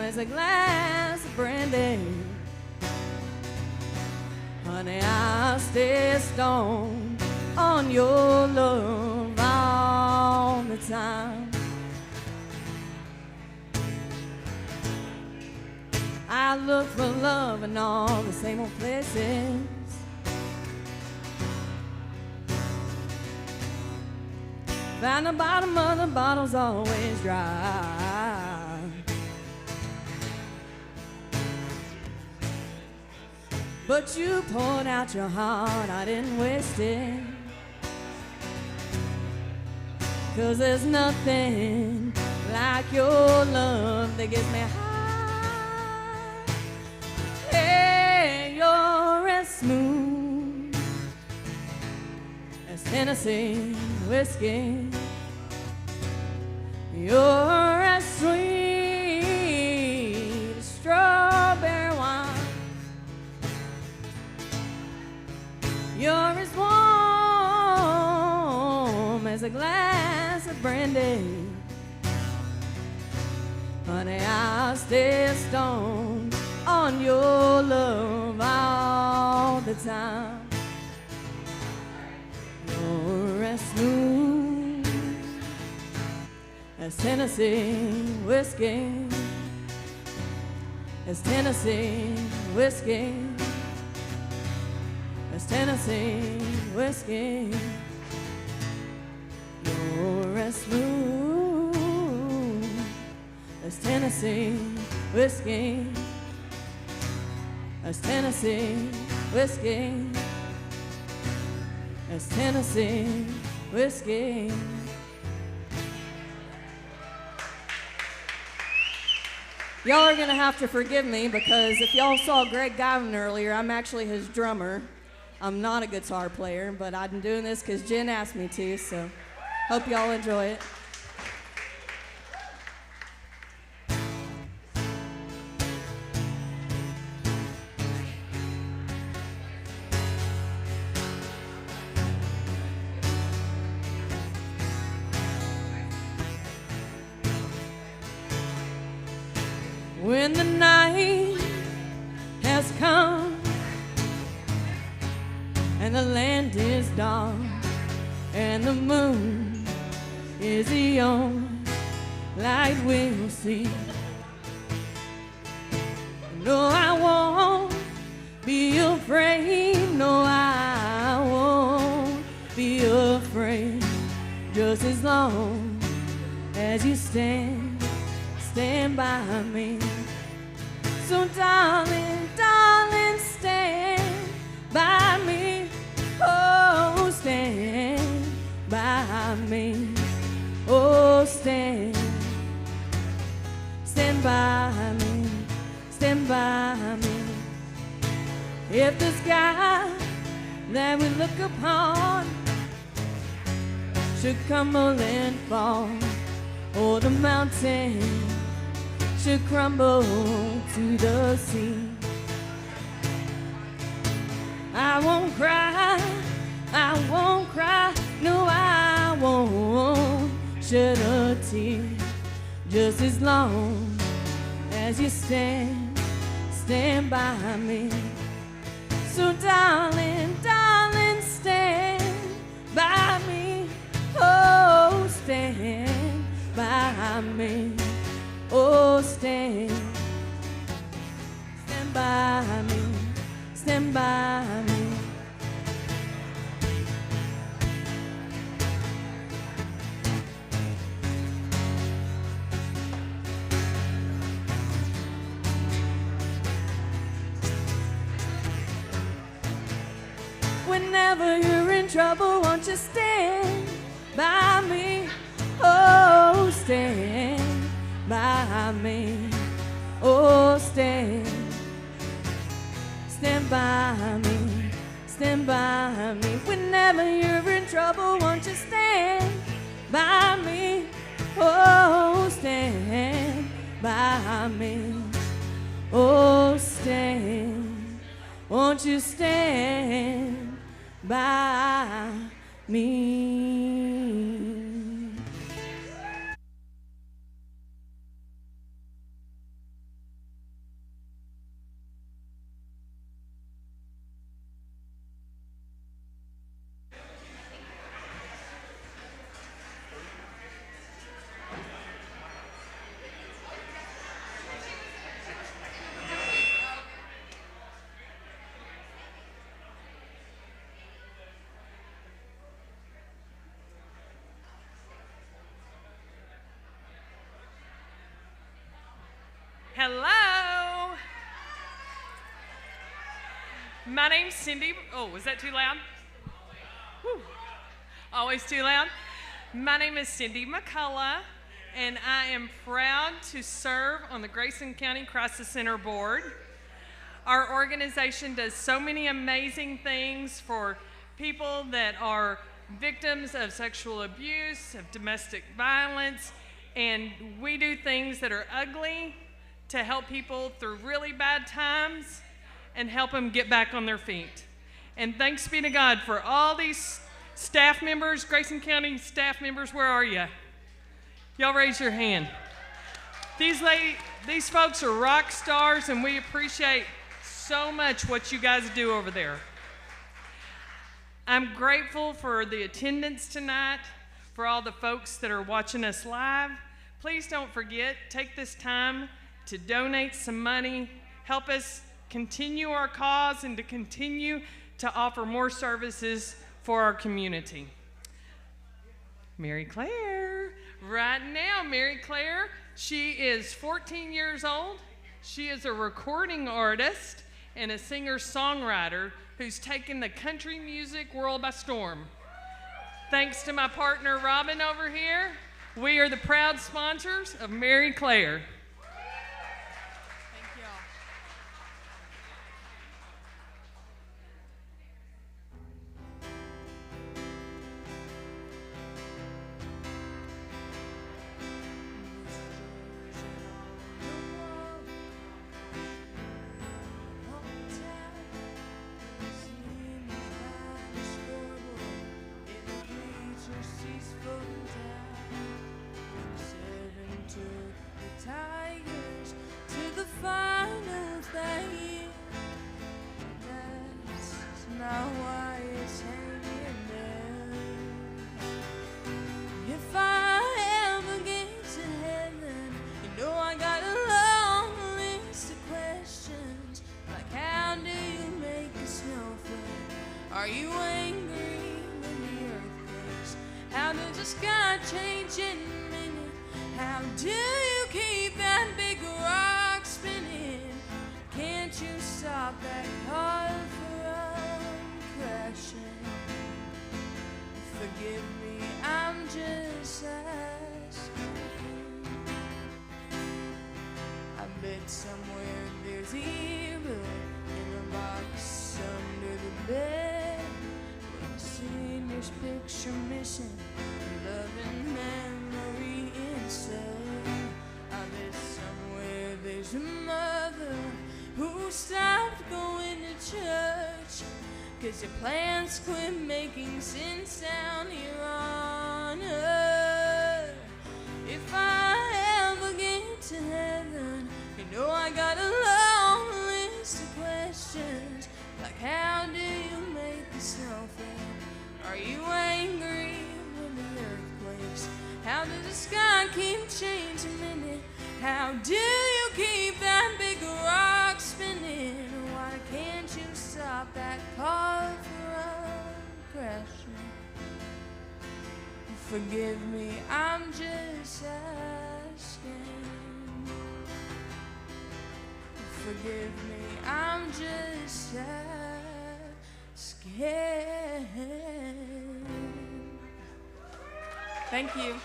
as a glass of brandy. Honey, I'll stay stoned on your love all the time. I look for love in all the same old places. Find the bottom of the bottle's always dry. But you poured out your heart, I didn't waste it. 'Cause there's nothing like your love that gets me high. Hey, you're as smooth as Tennessee whiskey. You're as sweet as strawberry wine. You're as warm as a glass of brandy. Honey, I'll stay stoned on your love all the time. You're as smooth as Tennessee whiskey. As Tennessee whiskey. As Tennessee whiskey. You're as smooth as Tennessee whiskey. As Tennessee whiskey. As Tennessee whiskey. Y'all are gonna have to forgive me because if y'all saw Greg Gavin earlier, I'm actually his drummer. I'm not a guitar player, but I'm doing this because Jen asked me to, so hope y'all enjoy it. When the night has come and the land is dark and the moon is the only light we'll see. No, I won't be afraid. No, I won't be afraid. Just as long as you stand by me. So darling, darling, stand by me. Oh, stand by me. Oh, stand by me. Stand by me. If the sky that we look upon should crumble and fall, or the mountain should crumble to the sea, I won't cry, I won't cry, no, I won't shed a tear. Just as long as you stand by me. So darling, darling, stand by me. Oh, stand by me. Oh, stand by me, stand by me. Whenever you're in trouble, won't you stand by me? Oh, stand by me. Oh, stand by me. stand by me whenever you're in trouble? Won't you stand by me? Oh, stand by me. Oh, stand. Won't you stand by me? Hello. My name's Cindy. Oh, was that too loud? Whew. Always too loud. My name is Cindy McCullough, and I am proud to serve on the Grayson County Crisis Center Board. Our organization does so many amazing things for people that are victims of sexual abuse, of domestic violence, and we do things that are ugly to help people through really bad times and help them get back on their feet. And thanks be to God for all these staff members, Grayson County staff members. Where are you? Y'all raise your hand. These folks are rock stars, and we appreciate so much what you guys do over there. I'm grateful for the attendance tonight, for all the folks that are watching us live. Please don't forget, take this time to donate some money, help us continue our cause and to continue to offer more services for our community. Mary Claire, right now, Mary Claire, she is 14 years old. She is a recording artist and a singer-songwriter who's taken the country music world by storm. Thanks to my partner Robin over here, we are the proud sponsors of Mary Claire. Are you angry when the earth quakes? How does the sky change in a minute? How do you keep that big rock spinning? Can't you stop that car from crashing? Forgive me, I'm just asking. I bet somewhere there's evil in a box under the bed. Senior's picture missing, loving memory instead. I bet somewhere there's a mother who stopped going to church, 'cause your plans quit making sense down here on earth. If I ever get to heaven, you know I got a long list of questions, like how do you make the snow fall? Are you angry when the earth quakes? How does the sky keep changing a minute? How do you keep that big rock spinning? Why can't you stop that car from crashing? Forgive me, I'm just asking. Forgive me, I'm just scared. Thank you.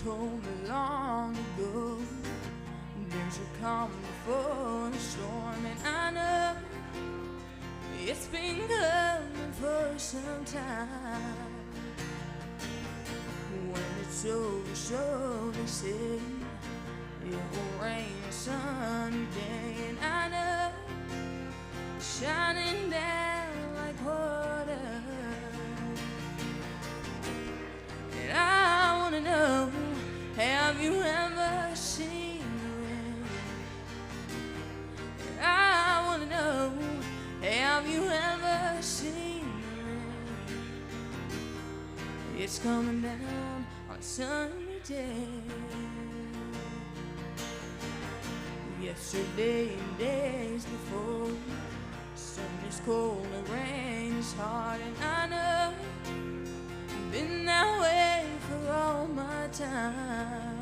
told me long ago, there's a calm before the storm, and I know it's been coming for some time. When it's over, so they say, it will rain a sunny day, and I know shining down like water. And I wanna know, have you ever seen the rain? And I wanna know, have you ever seen the rain? It's coming down on sunny day. Yesterday and days before, sun is cold and rain is hard, and I know I've been that way for all my time.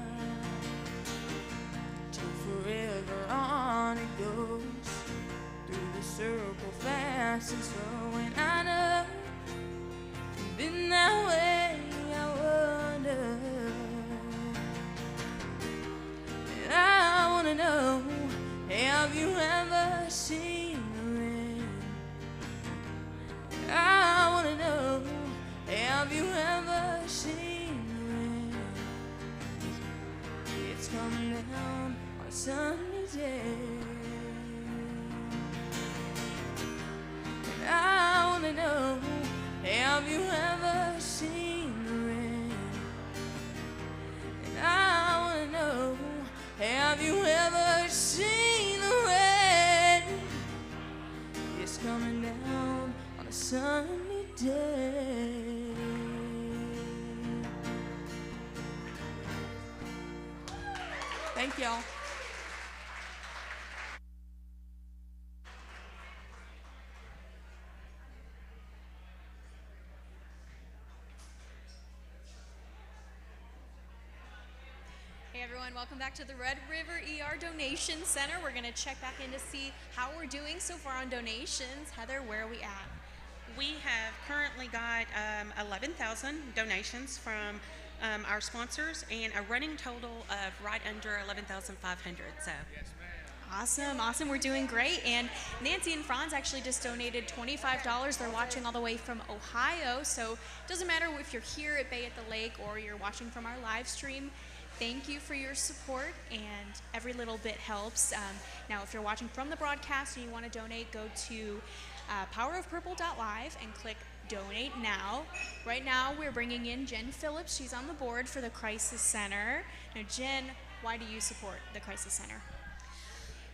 Till forever on it goes, through the circle fast and slow, and I know I've been that way, I wonder. And I wanna know, have you ever seen the rain? And I wanna know, have you ever seen the rain? It's coming down on sunny day. And I wanna know, have you ever seen the rain? And I wanna know, have you ever seen the rain? It's coming down on a sunny day. Thank y'all. Hey everyone, welcome back to the Red River ER Donation Center. We're going to check back in to see how we're doing so far on donations. Heather, where are we at? We have currently got 11,000 donations from our sponsors and a running total of right under 11,500. So. Yes, Awesome, awesome. We're doing great. And Nancy and Franz actually just donated $25. They're watching all the way from Ohio. So it doesn't matter if you're here at Bay at the Lake or you're watching from our live stream. Thank you for your support, and every little bit helps. Now, if you're watching from the broadcast and you want to donate, go to powerofpurple.live and click Donate Now. Right now, we're bringing in Jen Phillips. She's on the board for the Crisis Center. Now, Jen, why do you support the Crisis Center?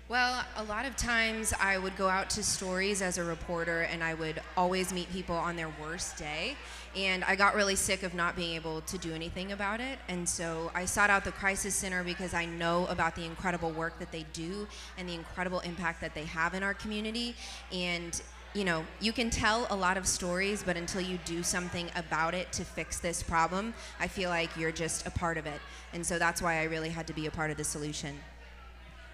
Well, a lot of times I would go out to stories as a reporter, and I would always meet people on their worst day. And I got really sick of not being able to do anything about it. And so I sought out the Crisis Center because I know about the incredible work that they do and the incredible impact that they have in our community. And you know, you can tell a lot of stories, but until you do something about it to fix this problem, I feel like you're just a part of it. And so that's why I really had to be a part of the solution.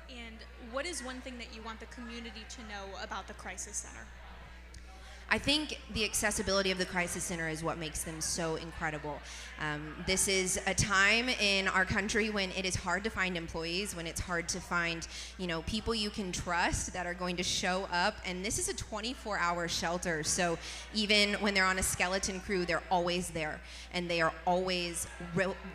And what is one thing that you want the community to know about the Crisis Center? I think the accessibility of the Crisis Center is what makes them so incredible. This is a time in our country when it is hard to find employees, when it's hard to find, people you can trust that are going to show up. And this is a 24-hour shelter, so even when they're on a skeleton crew, they're always there, and they are always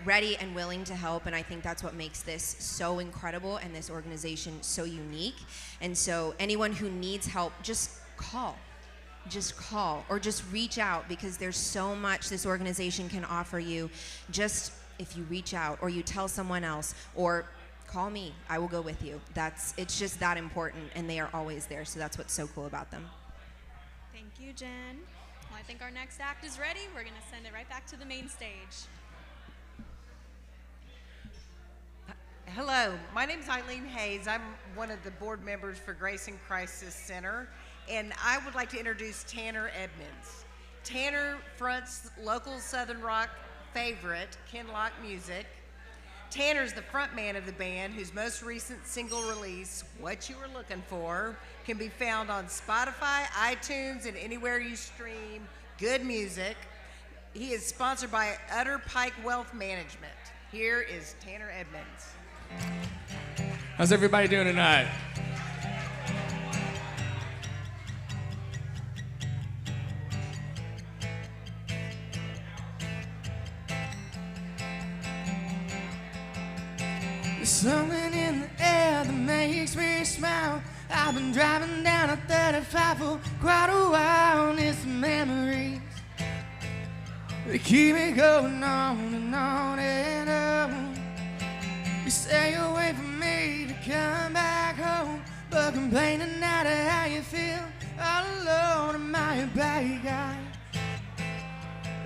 ready and willing to help. And I think that's what makes this so incredible and this organization so unique. And so anyone who needs help, just call or just reach out, because there's so much this organization can offer you. Just if you reach out or you tell someone else or call me, I will go with you. It's just that important, and they are always there. So that's what's so cool about them. Thank you, Jen. Well, I think our next act is ready. We're going to send it right back to the main stage. Hello, my name is Eileen Hayes. I'm one of the board members for Grayson Crisis Center, and I would like to introduce Tanner Edmonds. Tanner fronts local Southern rock favorite, Kinlock Music. Tanner's the front man of the band, whose most recent single release, What You Were Looking For, can be found on Spotify, iTunes, and anywhere you stream good music. He is sponsored by Utter Pike Wealth Management. Here is Tanner Edmonds. How's everybody doing tonight? There's something in the air that makes me smile. I've been driving down a 35 for quite a while, and it's the memories they keep me going on and on and on. You stay away from me to come back home, but complaining out of how you feel all alone. Am I a bad guy?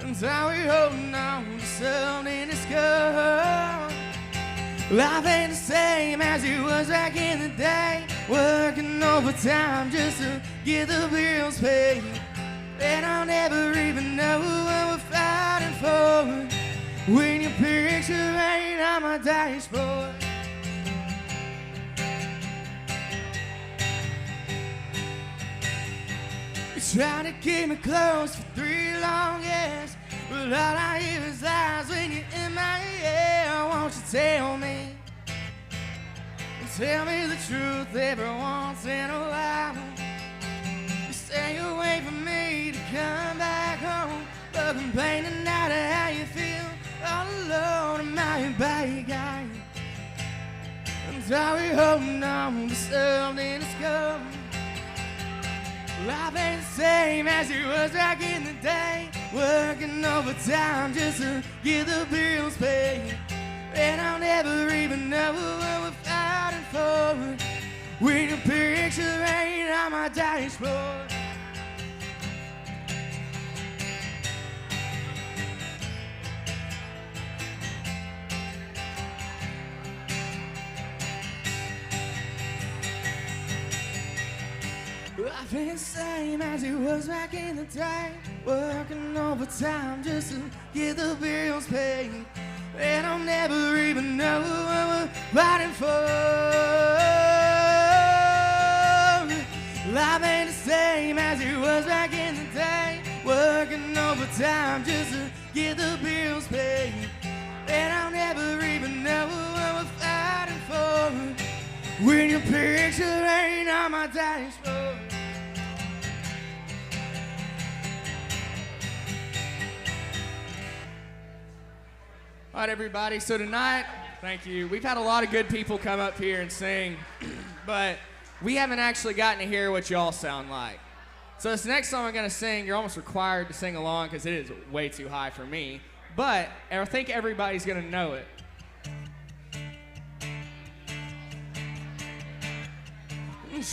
And how we holding on to something that's gone. Life ain't the same as it was back in the day, working overtime just to get the bills paid. And I'll never even know what we're fighting for when your picture ain't on my dashboard. You try to keep me close for 3 long years, but all I hear is lies when you're in my ear. Won't you tell me? Tell me the truth every once in a while. You stay away from me to come back home, but complaining out of how you feel all alone. Am I a bad guy? And are we holding on to something that's gone? Life ain't the same as it was back in the day, working overtime just to get the bills paid. And I'll never even know what we're fighting for when your picture ain't on my dashboard. Life ain't the same as it was back in the day, working overtime just to get the bills paid. And I'll never even know what we're fighting for. Life ain't the same as it was back in the day, working overtime just to get the bills paid. And I'll never even know what we're fighting for when your picture ain't on my dashboard. All right, everybody. So tonight, thank you. We've had a lot of good people come up here and sing, but we haven't actually gotten to hear what y'all sound like. So this next song I'm going to sing, you're almost required to sing along because it is way too high for me, but I think everybody's going to know it.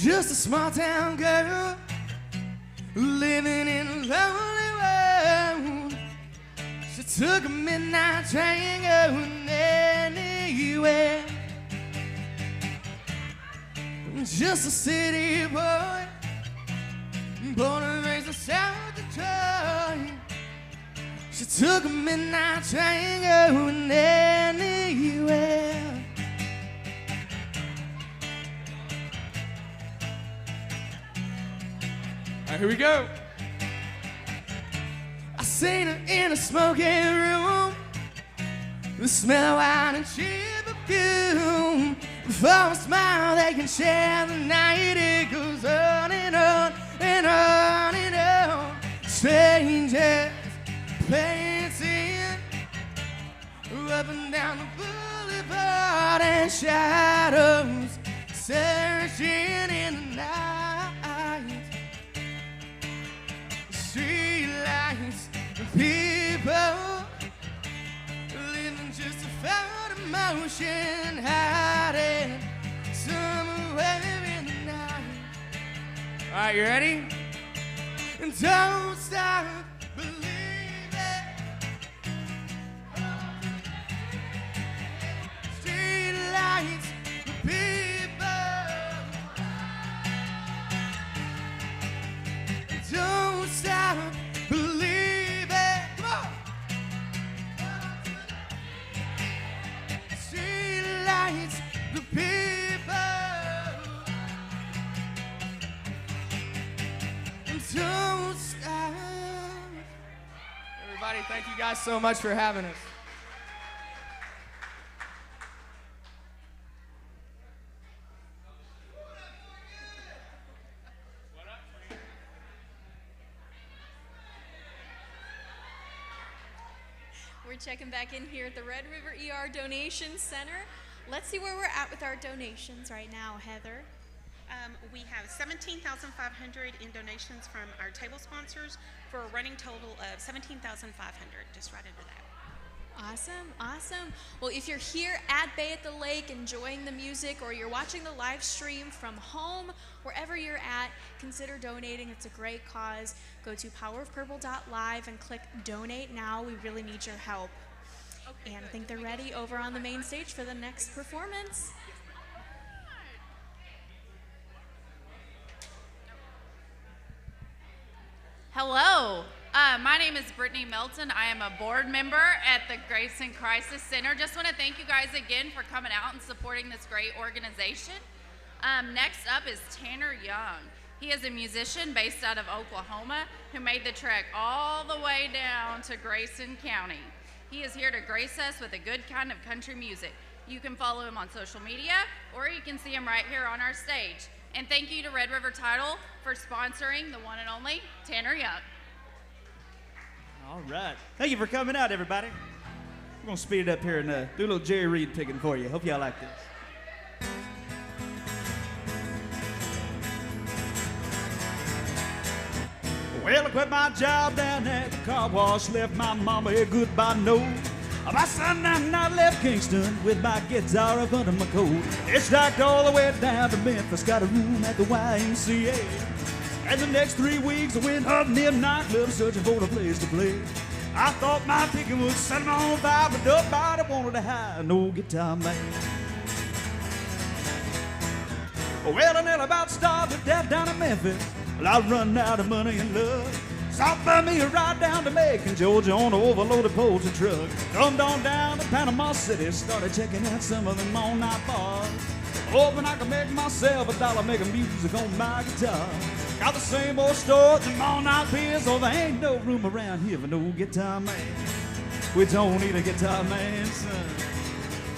Just a small town girl living in a lonely world. She took a midnight train going anywhere. Just a city boy, born and raised in South Detroit. She took a midnight train going anywhere. All right, here we go. I seen her in a smoky room, the smell of wine and cheap perfume. For a smile they can share the night, it goes on and on and on and on. Strangers pacing up and down the boulevard, and shadows searching in the night. Street lights, people living just without emotion, hiding somewhere in the night. All right, you ready? And don't stop believing. Street lights, people. Don't stop believing. Come on. Street lights, the people. Don't stop. Everybody, thank you guys so much for having us. we're checking back in here at the Red River ER Donation Center. Let's see where we're at with our donations right now, Heather. We have $17,500 in donations from our table sponsors for a running total of $17,500, just right under that. Awesome, awesome. Well, if you're here at Bay at the Lake enjoying the music, or you're watching the live stream from home, wherever you're at, consider donating. It's a great cause. Go to powerofpurple.live and click Donate Now. We really need your help. And I think they're ready over on the main stage for the next performance. Hello, my name is Brittany Melton. I am a board member at the Grayson Crisis Center. Just want to thank you guys again for coming out and supporting this great organization. Next up is Tanner Young. He is a musician based out of Oklahoma who made the trek all the way down to Grayson County. He is here to grace us with a good kind of country music. You can follow him on social media, or you can see him right here on our stage. And thank you to Red River Title for sponsoring the one and only Tanner Young. All right. Thank you for coming out, everybody. We're going to speed it up here and do a little Jerry Reed picking for you. Hope y'all like this. Well, I quit my job down at the car wash, left my mama a goodbye note. My son and I left Kingston with my guitar up under my coat. Hitchhiked all the way down to Memphis, got a room at the YMCA. And the next 3 weeks I went hunting in nightclubs searching for a place to play. I thought my picking would set 'em on fire, but nobody wanted to hire no guitar man. Well, I nearly about starved to death down in Memphis. Well, I run out of money and love. Stopped by me a ride down to Macon, Georgia on an overloaded poultry truck. Come on down to Panama City, started checking out some of them all-night bars. Hoping I could make myself $1 making music on my guitar. Got the same old stories and all-night beers, oh, there ain't no room around here for no guitar man. We don't need a guitar man, son.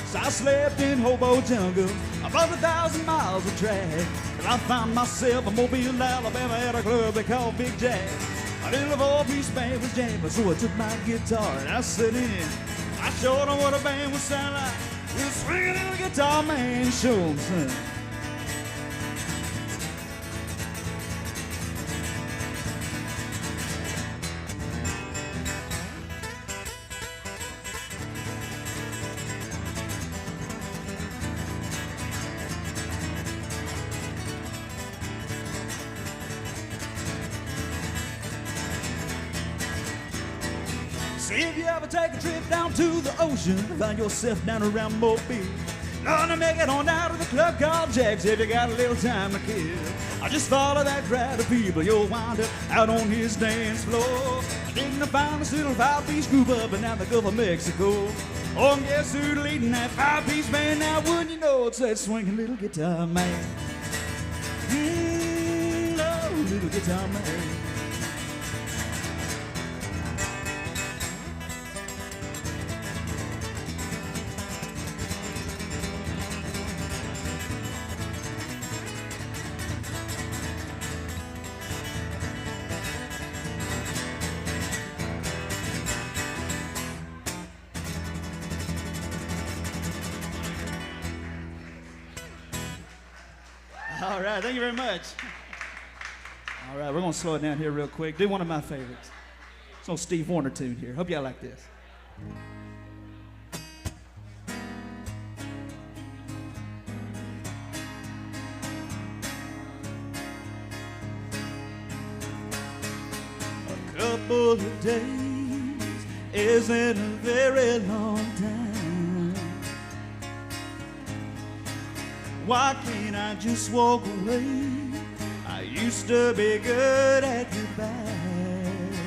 So I slept in Hobo Jungle, about 1,000 miles of track. Till I found myself in Mobile, Alabama, at a club they call Big Jack. A little 4-piece band was jamming, so I took my guitar and I set in. I showed them what a band would sound like with a swinging little guitar man. Show 'em, son. See if you ever take a trip down to the ocean, find yourself down around Mobile. Learn to make it on out of the club called Jack's if you got a little time to kill. I just follow that crowd of people, you'll wind up out on his dance floor. Dignifying this little 5-piece group up and down the Gulf of Mexico. Oh, and guess who's leading that 5-piece band now? Wouldn't you know it's that swinging little guitar man? Oh, little guitar man. All right, thank you very much. All right, we're going to slow it down here real quick. Do one of my favorites. It's an old Steve Wariner tune here. Hope y'all like this. A couple of days isn't a very long time. Why can't I just walk away? I used to be good at goodbyes.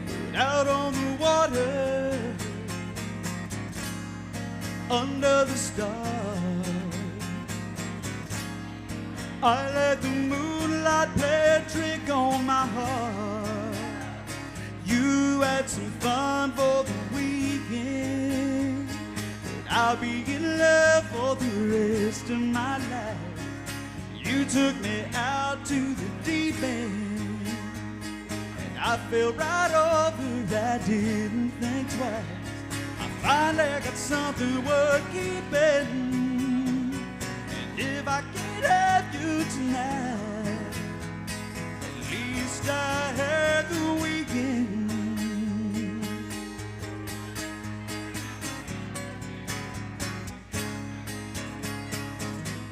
But out on the water, under the stars, I let the moonlight play a trick on my heart. You had some fun for the weekend, I'll be in love for the rest of my life. You took me out to the deep end, and I fell right over, I didn't think twice. I finally got something worth keeping. And if I can't have you tonight, at least I had the weekend.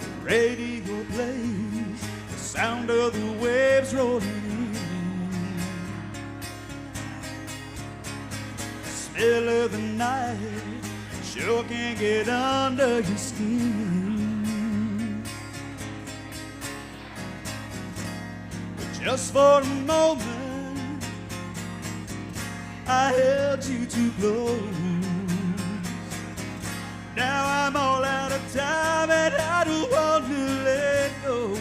The radio plays the sound of the waves rolling in. The smell of the night sure can get under your skin. But just for a moment, I held you too close. Now I'm all out of time and I don't want to let go.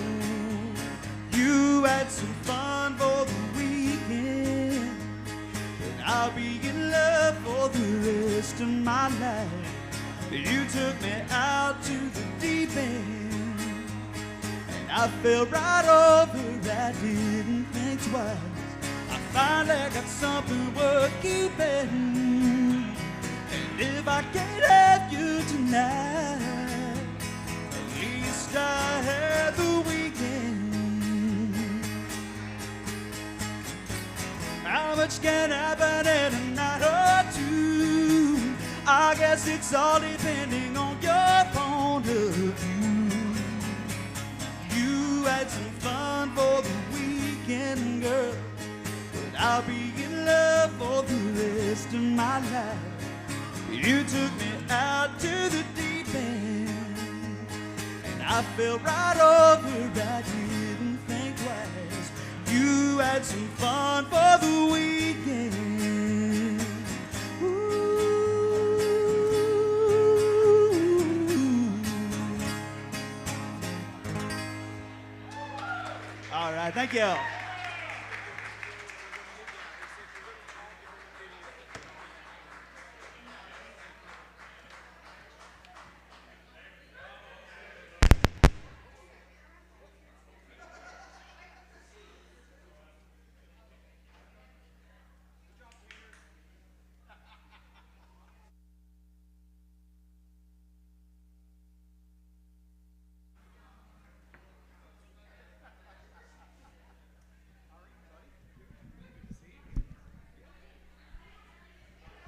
You had some fun for the weekend, but I'll be in love for the rest of my life. You took me out to the deep end, and I fell right over, I didn't think twice. I finally got something worth keeping. And if I can't have you tonight, at least I had the weekend. How much can happen in a night or two? I guess it's all depending on your point of view. You had some fun for the weekend, girl, but I'll be in love for the rest of my life. You took me out to the deep end, and I fell right over, I didn't think twice. You had some fun for the weekend. Ooh. All right, thank you.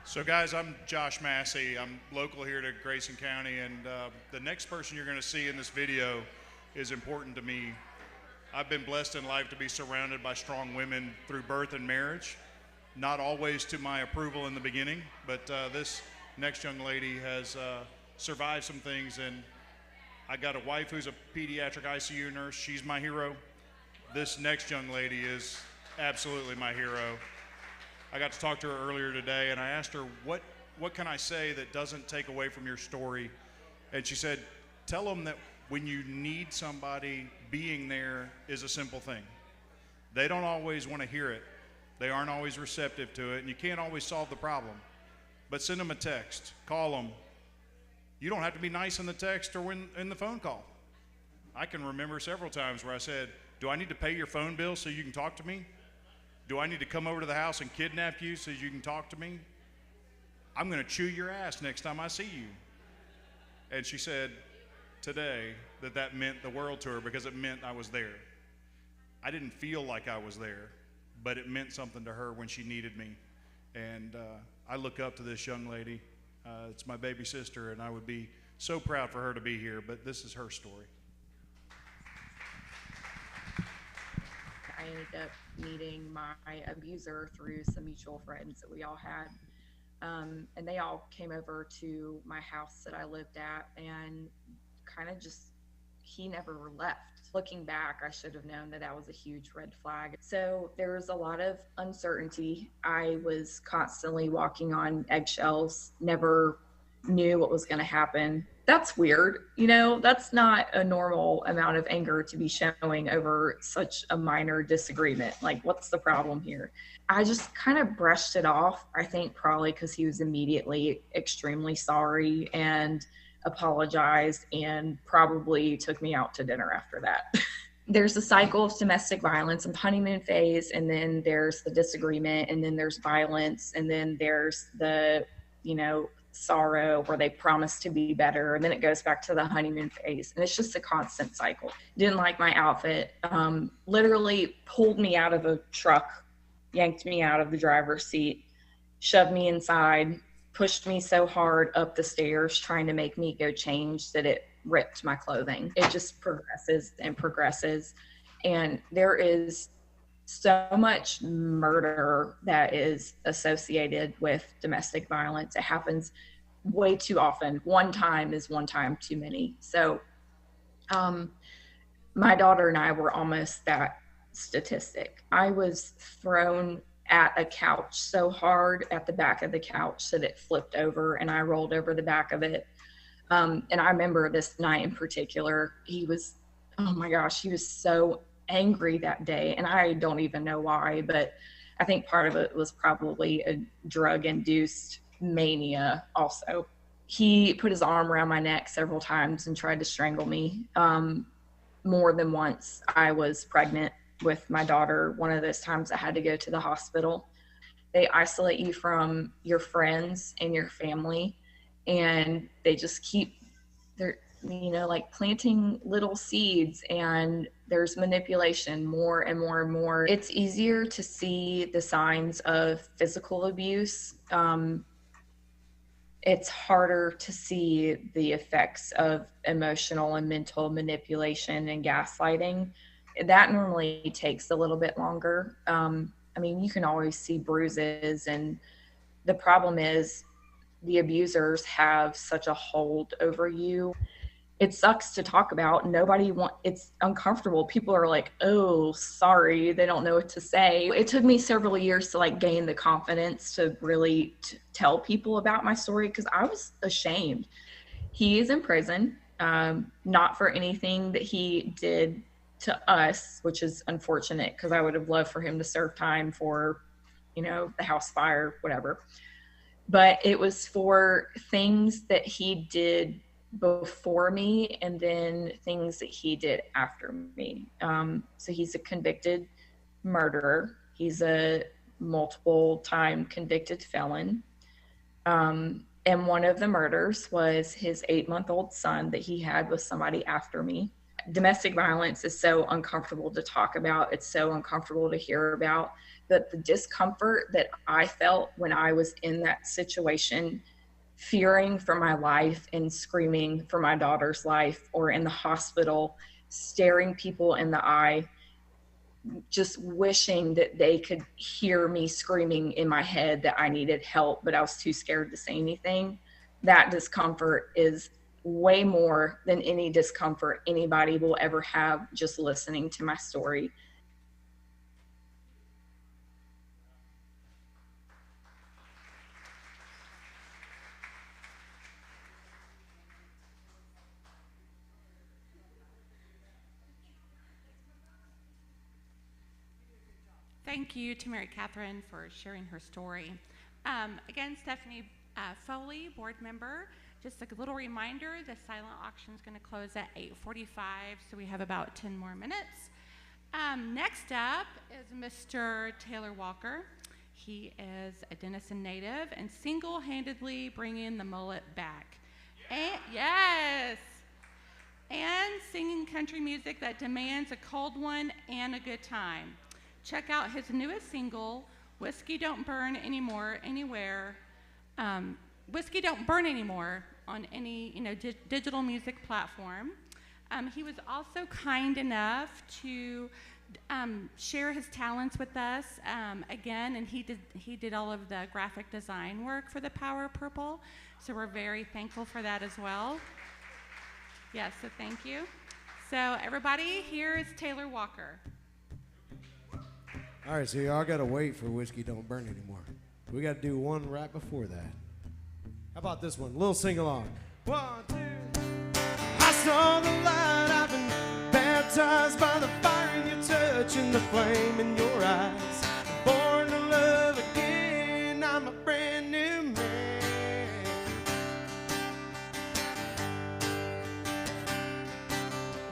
So guys, I'm Josh Massey. I'm local here to Grayson County, and the next person you're going to see in this video is important to me. I've been blessed in life to be surrounded by strong women through birth and marriage. Not always to my approval in the beginning, but this next young lady has survived some things, and I got a wife who's a pediatric ICU nurse. She's my hero. This next young lady is absolutely my hero. I got to talk to her earlier today, and I asked her, what can I say that doesn't take away from your story? And she said, tell them that when you need somebody, being there is a simple thing. They don't always want to hear it. They aren't always receptive to it, and you can't always solve the problem. But send them a text, call them. You don't have to be nice in the text or in the phone call. I can remember several times where I said, do I need to pay your phone bill so you can talk to me? Do I need to come over to the house and kidnap you so you can talk to me? I'm going to chew your ass next time I see you. And she said today that meant the world to her because it meant I was there. I didn't feel like I was there, but it meant something to her when she needed me. And I look up to this young lady. It's my baby sister, and I would be so proud for her to be here, but this is her story. I ended up meeting my abuser through some mutual friends that we all had. And they all came over to my house that I lived at, and kind of just, he never left. Looking back, I should have known that was a huge red flag. So there was a lot of uncertainty. I was constantly walking on eggshells, never knew what was going to happen. That's weird. You know, that's not a normal amount of anger to be showing over such a minor disagreement. Like, what's the problem here? I just kind of brushed it off. I think probably because he was immediately extremely sorry and apologized and probably took me out to dinner after that. there's a cycle of domestic violence and honeymoon phase, and then there's the disagreement, and then there's violence, and then there's the, sorrow where they promise to be better, and then it goes back to the honeymoon phase, and it's just a constant cycle. Didn't like my outfit, literally pulled me out of a truck, yanked me out of the driver's seat, shoved me inside, pushed me so hard up the stairs trying to make me go change that it ripped my clothing. It just progresses and progresses. And there is so much murder that is associated with domestic violence. It happens way too often. One time is one time too many. So my daughter and I were almost that statistic. I was thrown at a couch so hard at the back of the couch that it flipped over and I rolled over the back of it. And I remember this night in particular, he was, oh my gosh, he was so angry that day. And I don't even know why, but I think part of it was probably a drug-induced mania also. He put his arm around my neck several times and tried to strangle me. More than once. I was pregnant with my daughter. One of those times I had to go to the hospital. They isolate you from your friends and your family, and they just keep, they're, like planting little seeds, and there's manipulation more and more and more. It's easier to see the signs of physical abuse. It's harder to see the effects of emotional and mental manipulation and gaslighting. That normally takes a little bit longer. You can always see bruises, and the problem is the abusers have such a hold over you. It sucks to talk about. It's uncomfortable. People are like, oh, sorry. They don't know what to say. It took me several years to gain the confidence to really tell people about my story, because I was ashamed. He is in prison, not for anything that he did to us, which is unfortunate, because I would have loved for him to serve time for, the house fire, whatever. But it was for things that he did before me and then things that he did after me. So he's a convicted murderer. He's a multiple time convicted felon. And one of the murders was his 8-month-old son that he had with somebody after me. Domestic violence is so uncomfortable to talk about. It's so uncomfortable to hear about. But the discomfort that I felt when I was in that situation, fearing for my life and screaming for my daughter's life, or in the hospital, staring people in the eye, just wishing that they could hear me screaming in my head that I needed help, but I was too scared to say anything. That discomfort is way more than any discomfort anybody will ever have just listening to my story. Thank you to Mary Catherine for sharing her story. Again, Stephanie Foley, board member. Just a little reminder, the silent auction is going to close at 8:45, so we have about 10 more minutes. Next up is Mr. Taylor Walker. He is a Denison native and single-handedly bringing the mullet back. Yes! And singing country music that demands a cold one and a good time. Check out his newest single, Whiskey Don't Burn Anymore, anywhere. Whiskey Don't Burn Anymore on any digital music platform. He was also kind enough to share his talents with us again, and he did all of the graphic design work for the Power of Purple, so we're very thankful for that as well. Yes, so thank you. So everybody, here is Taylor Walker. All right, so y'all got to wait for Whiskey Don't Burn Anymore. We got to do one right before that. How about this one? A little sing-along. 1, 2. I saw the light. I've been baptized by the fire in your touch and the flame in your eyes. Born to love again. I'm a brand new man.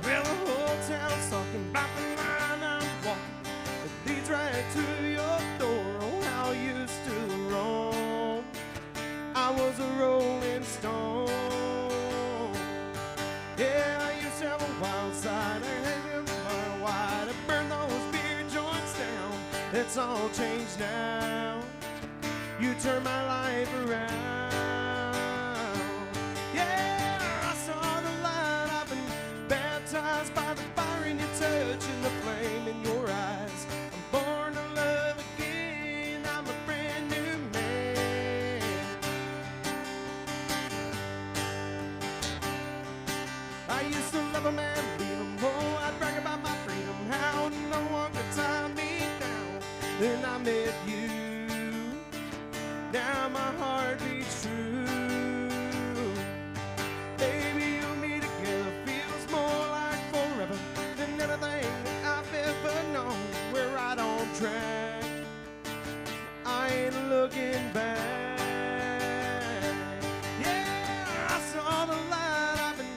Well, the whole town's talking about was a rolling stone. Yeah, I used to have a wild side. I hated them mile wide. I burned those beer joints down. It's all changed now. You turned my life around. Yeah, I saw the light. I've been baptized by the fire in your touch and the flame in your eyes. I'm born to love again. I'm a brand new man. I used to love a man, leave him. Oh, I'd brag about my freedom. How no one could tie me down. Then I met you. Now my heart beats true. Baby, you and me together feels more like forever than anything that I've ever known. We're right on track. I ain't looking back. Yeah, I saw the light. I've been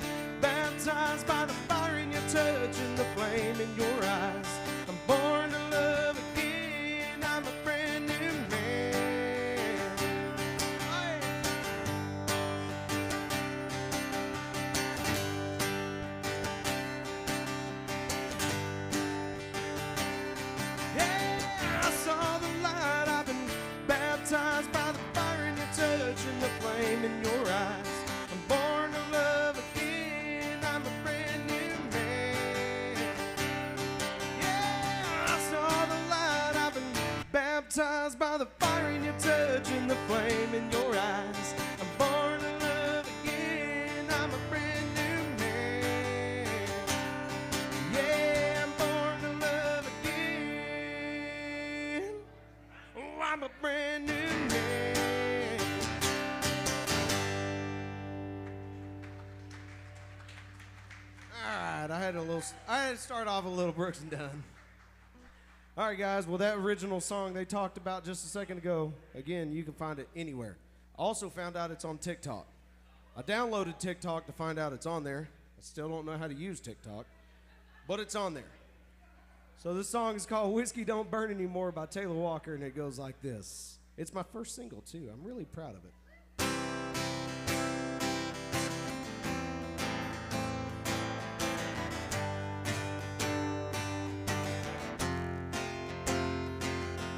baptized by the fire in your touch and the flame in your eyes. I'm born to love again. I'm a brand new man. Yeah, I saw the light. I've been baptized by the fire in your touch and the flame in your eyes. I'm born to love again. I'm a brand new man. Yeah, I saw the light. I've been baptized by the fire in your touch and the flame in your eyes. I'm born to love again. I'm a brand new man. Yeah, I'm born to love again. Oh, I'm a brand new man. All right, I had to start off a little Brooks and Dunn. All right, guys. Well, that original song they talked about just a second ago, again, you can find it anywhere. Also found out it's on TikTok. I downloaded TikTok to find out it's on there. I still don't know how to use TikTok, but it's on there. So this song is called Whiskey Don't Burn Anymore by Taylor Walker, and it goes like this. It's my first single, too. I'm really proud of it.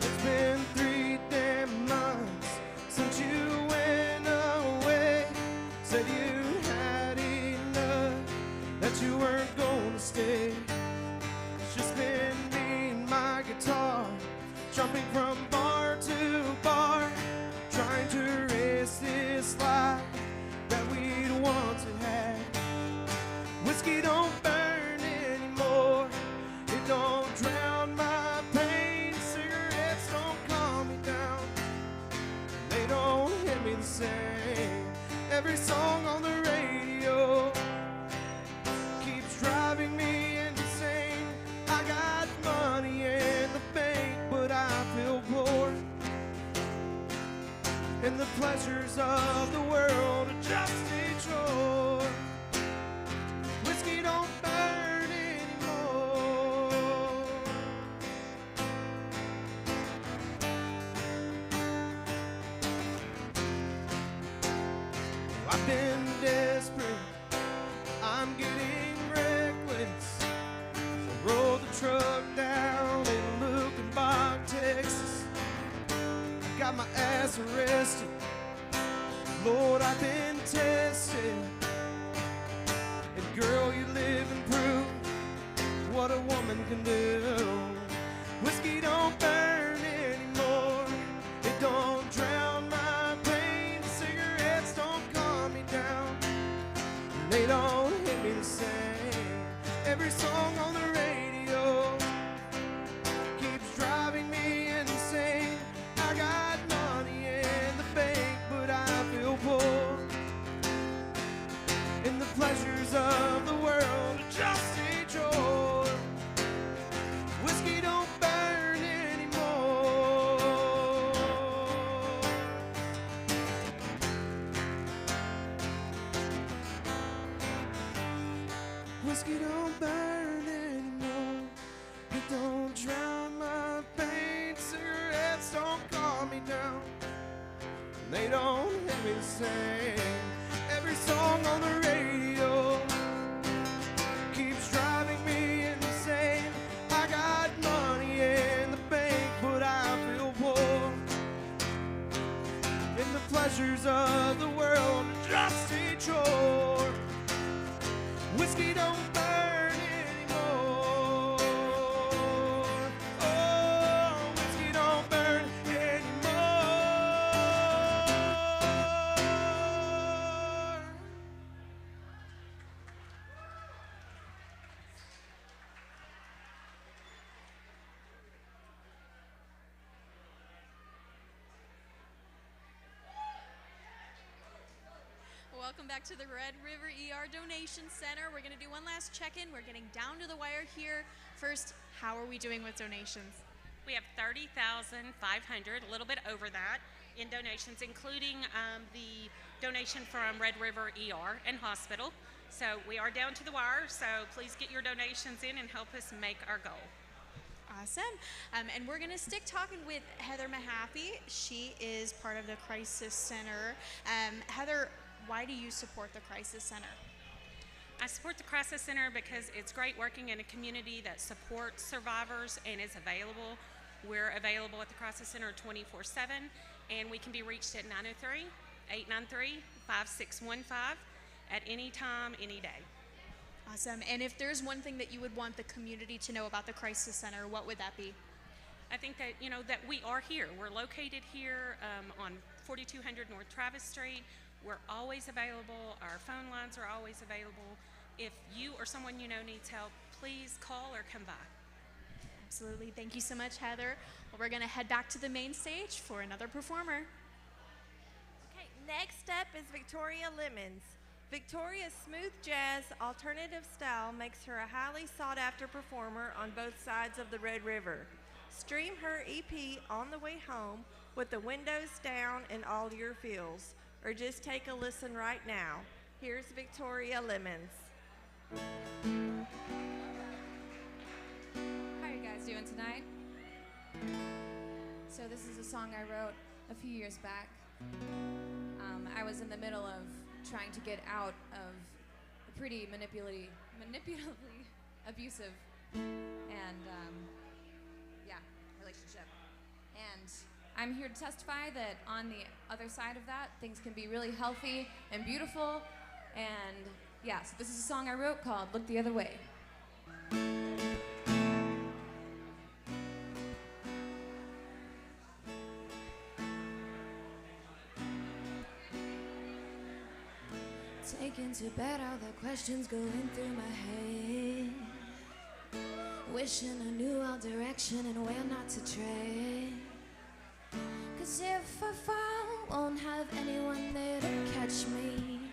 It's been 3 damn months since you went away. Said you had enough, that you weren't going to stay. It's just been me and my guitar, jumping from bar to bar, trying to race this life that we'd once had. Whiskey don't burn anymore. It don't drown my pain. Cigarettes don't calm me down. They don't hit me the same. Every song on the radio keeps driving me insane. I got money in the bank, but I feel poor. And the pleasures of the world are just a chore. Whiskey don't burn anymore. I've been desperate, I'm getting reckless. I rode the truck down in Lukenbach, Texas. Got my ass arrested. Lord, I've been tested. And girl, you live and prove what a woman can do. Whiskey don't burn anymore. It don't drown my pain. Cigarettes don't calm me down. They don't hit me the same. Every song on the radio keeps driving me insane. I got money in the bank, but I feel poor. And the pleasures of the world are just a chore. Whiskey don't burn anymore. Whiskey don't burn anymore. It don't drown my pain. Cigarettes don't calm me down. They don't hit me always sing. Every song on the radio keeps driving me insane. I got money in the bank, but I feel poor. And the pleasures of the world are just a chore. Whiskey don't burn anymore. Oh, whiskey don't burn anymore. Welcome back to the Red River ER Donation Center. We're going to do one last check-in. We're getting down to the wire here. First, how are we doing with donations? We have 30,500, a little bit over that, in donations, including the donation from Red River ER and Hospital. So we are down to the wire, so please get your donations in and help us make our goal. Awesome. And we're going to stick talking with Heather Mahaffey. She is part of the Crisis Center. Heather, why do you support the Crisis Center? I support the Crisis Center because it's great working in a community that supports survivors and is available. We're available at the Crisis Center 24/7, and we can be reached at 903-893-5615 at any time, any day. Awesome. And if there's one thing that you would want the community to know about the Crisis Center, what would that be? I think that, that we are here. We're located here on 4200 North Travis Street. We're always available. Our phone lines are always available. If you or someone you know needs help, please call or come by. Absolutely. Thank you so much, Heather. Well, we're going to head back to the main stage for another performer. Okay, next up is Victoria Lemons. Victoria's smooth jazz alternative style makes her a highly sought-after performer on both sides of the Red River. Stream her EP On the Way Home with the windows down and all your feels, or just take a listen right now. Here's Victoria Lemons. How are you guys doing tonight? So this is a song I wrote a few years back. I was in the middle of trying to get out of a pretty manipulatively abusive and relationship. And I'm here to testify that on the other side of that, things can be really healthy and beautiful. And yeah, so this is a song I wrote called Look the Other Way. Taking to bed, all the questions going through my head. Wishing I knew all direction and where not to tread. 'Cause if I fall, won't have anyone there to catch me.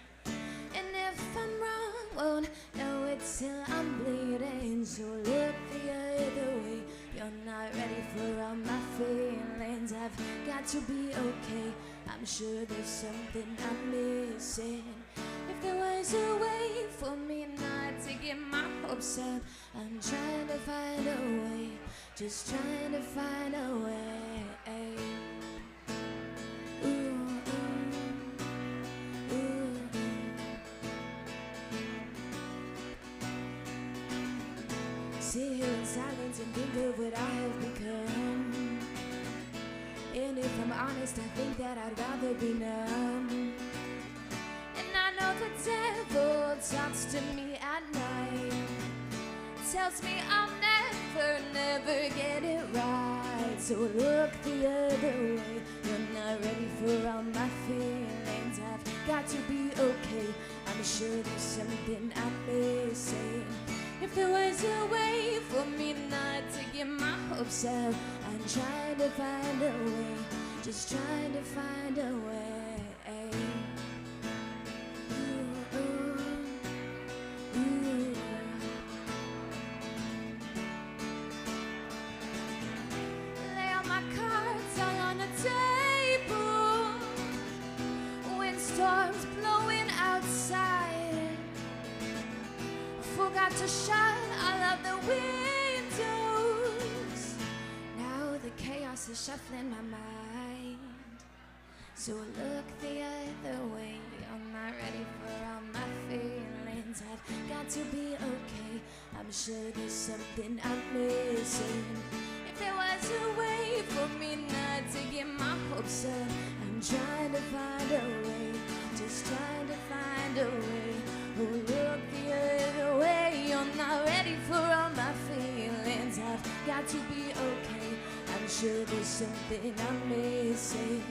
And if I'm wrong, won't know it till I'm bleeding. So look the other way. You're not ready for all my feelings. I've got to be okay. I'm sure there's something I'm missing. If there was a way for me not to get my hopes up, I'm trying to find a way, just trying to find a way. Ooh, ooh, ooh. Sit here in silence and think of what I have become. And if I'm honest, I think that I'd rather be numb. And I know the devil talks to me at night, tells me I'll never get it right. So look the other way. You're not ready for all my feelings. I've got to be okay. I'm sure there's something I'm missing. If there was a way for me not to get my hopes up, I'm trying to find a way, just trying to find a way. Ooh, ooh, ooh. Lay all my cards all on the table. Windstorms blowing outside. Forgot to shut all of the windows. Now the chaos is shuffling my mind. So look the other to be okay. I'm sure there's something I'm missing. If there was a way for me not to get my hopes up, I'm trying to find a way, just trying to find a way. Oh, look the other way, you're not ready for all my feelings. I've got to be okay, I'm sure there's something I'm missing.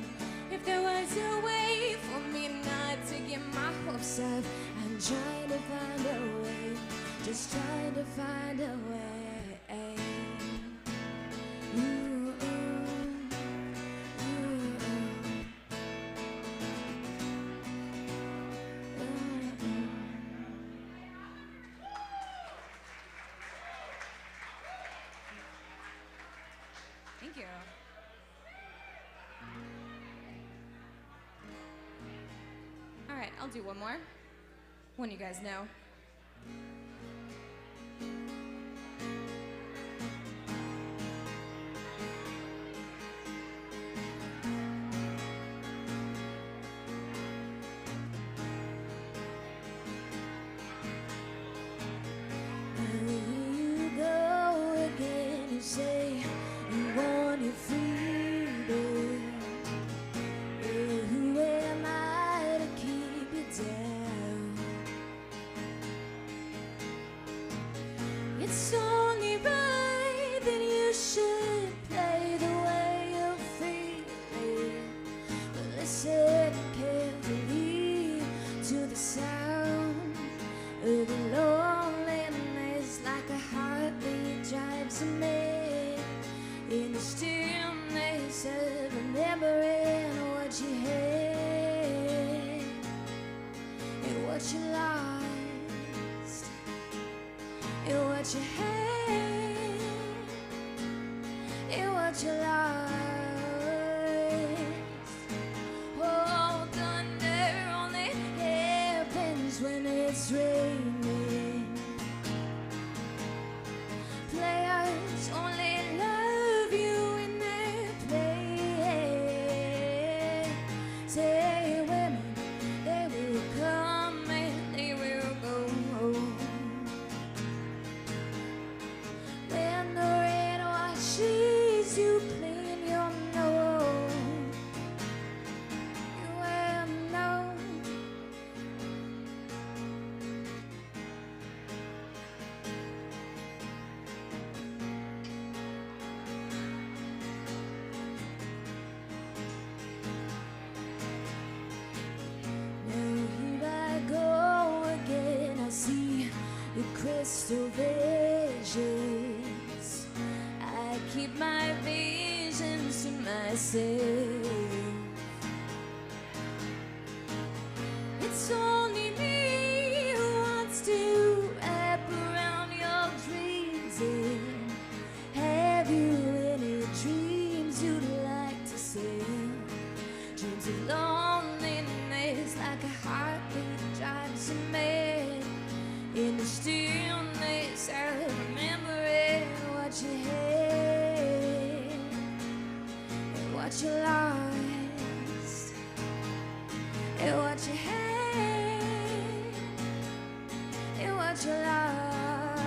If there was a way for me not to get my hopes up, I'm trying to find a way, just trying to find a way. Ooh, ooh, ooh, Thank you. All right, I'll do one more. One you guys know. you go again, you say you want your freedom. Yeah, who am I to keep you down? It's only right that you should play the way you're feeling. But listen carefully to the sound of the loneliness, like a heartbeat drives a man in the stillness of remembering what you had and what you lost and what you had and what you lost. Oh, thunder only happens when it's raining. Players only love you when they're playing. Say women, they will come and they will go. When the rain washes you clean, you'll know. You will know. Now here I go again, I see the crystal visions. I keep my visions to myself. It's only me who wants to wrap around your dreams. And have you any dreams you'd like to sell? Dreams of loneliness, like a heartbeat drives a man in the stillness of remembering what you had and what you lost and what you had and what you lost.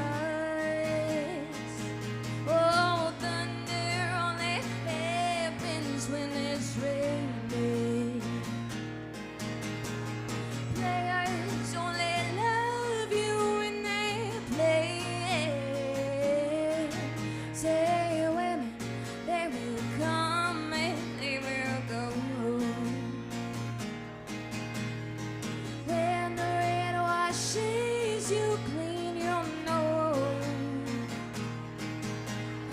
Oh, thunder only happens when it's raining. Players only love you when they play. Say women, they will come and they will go. When the rain washes you clean, you'll know.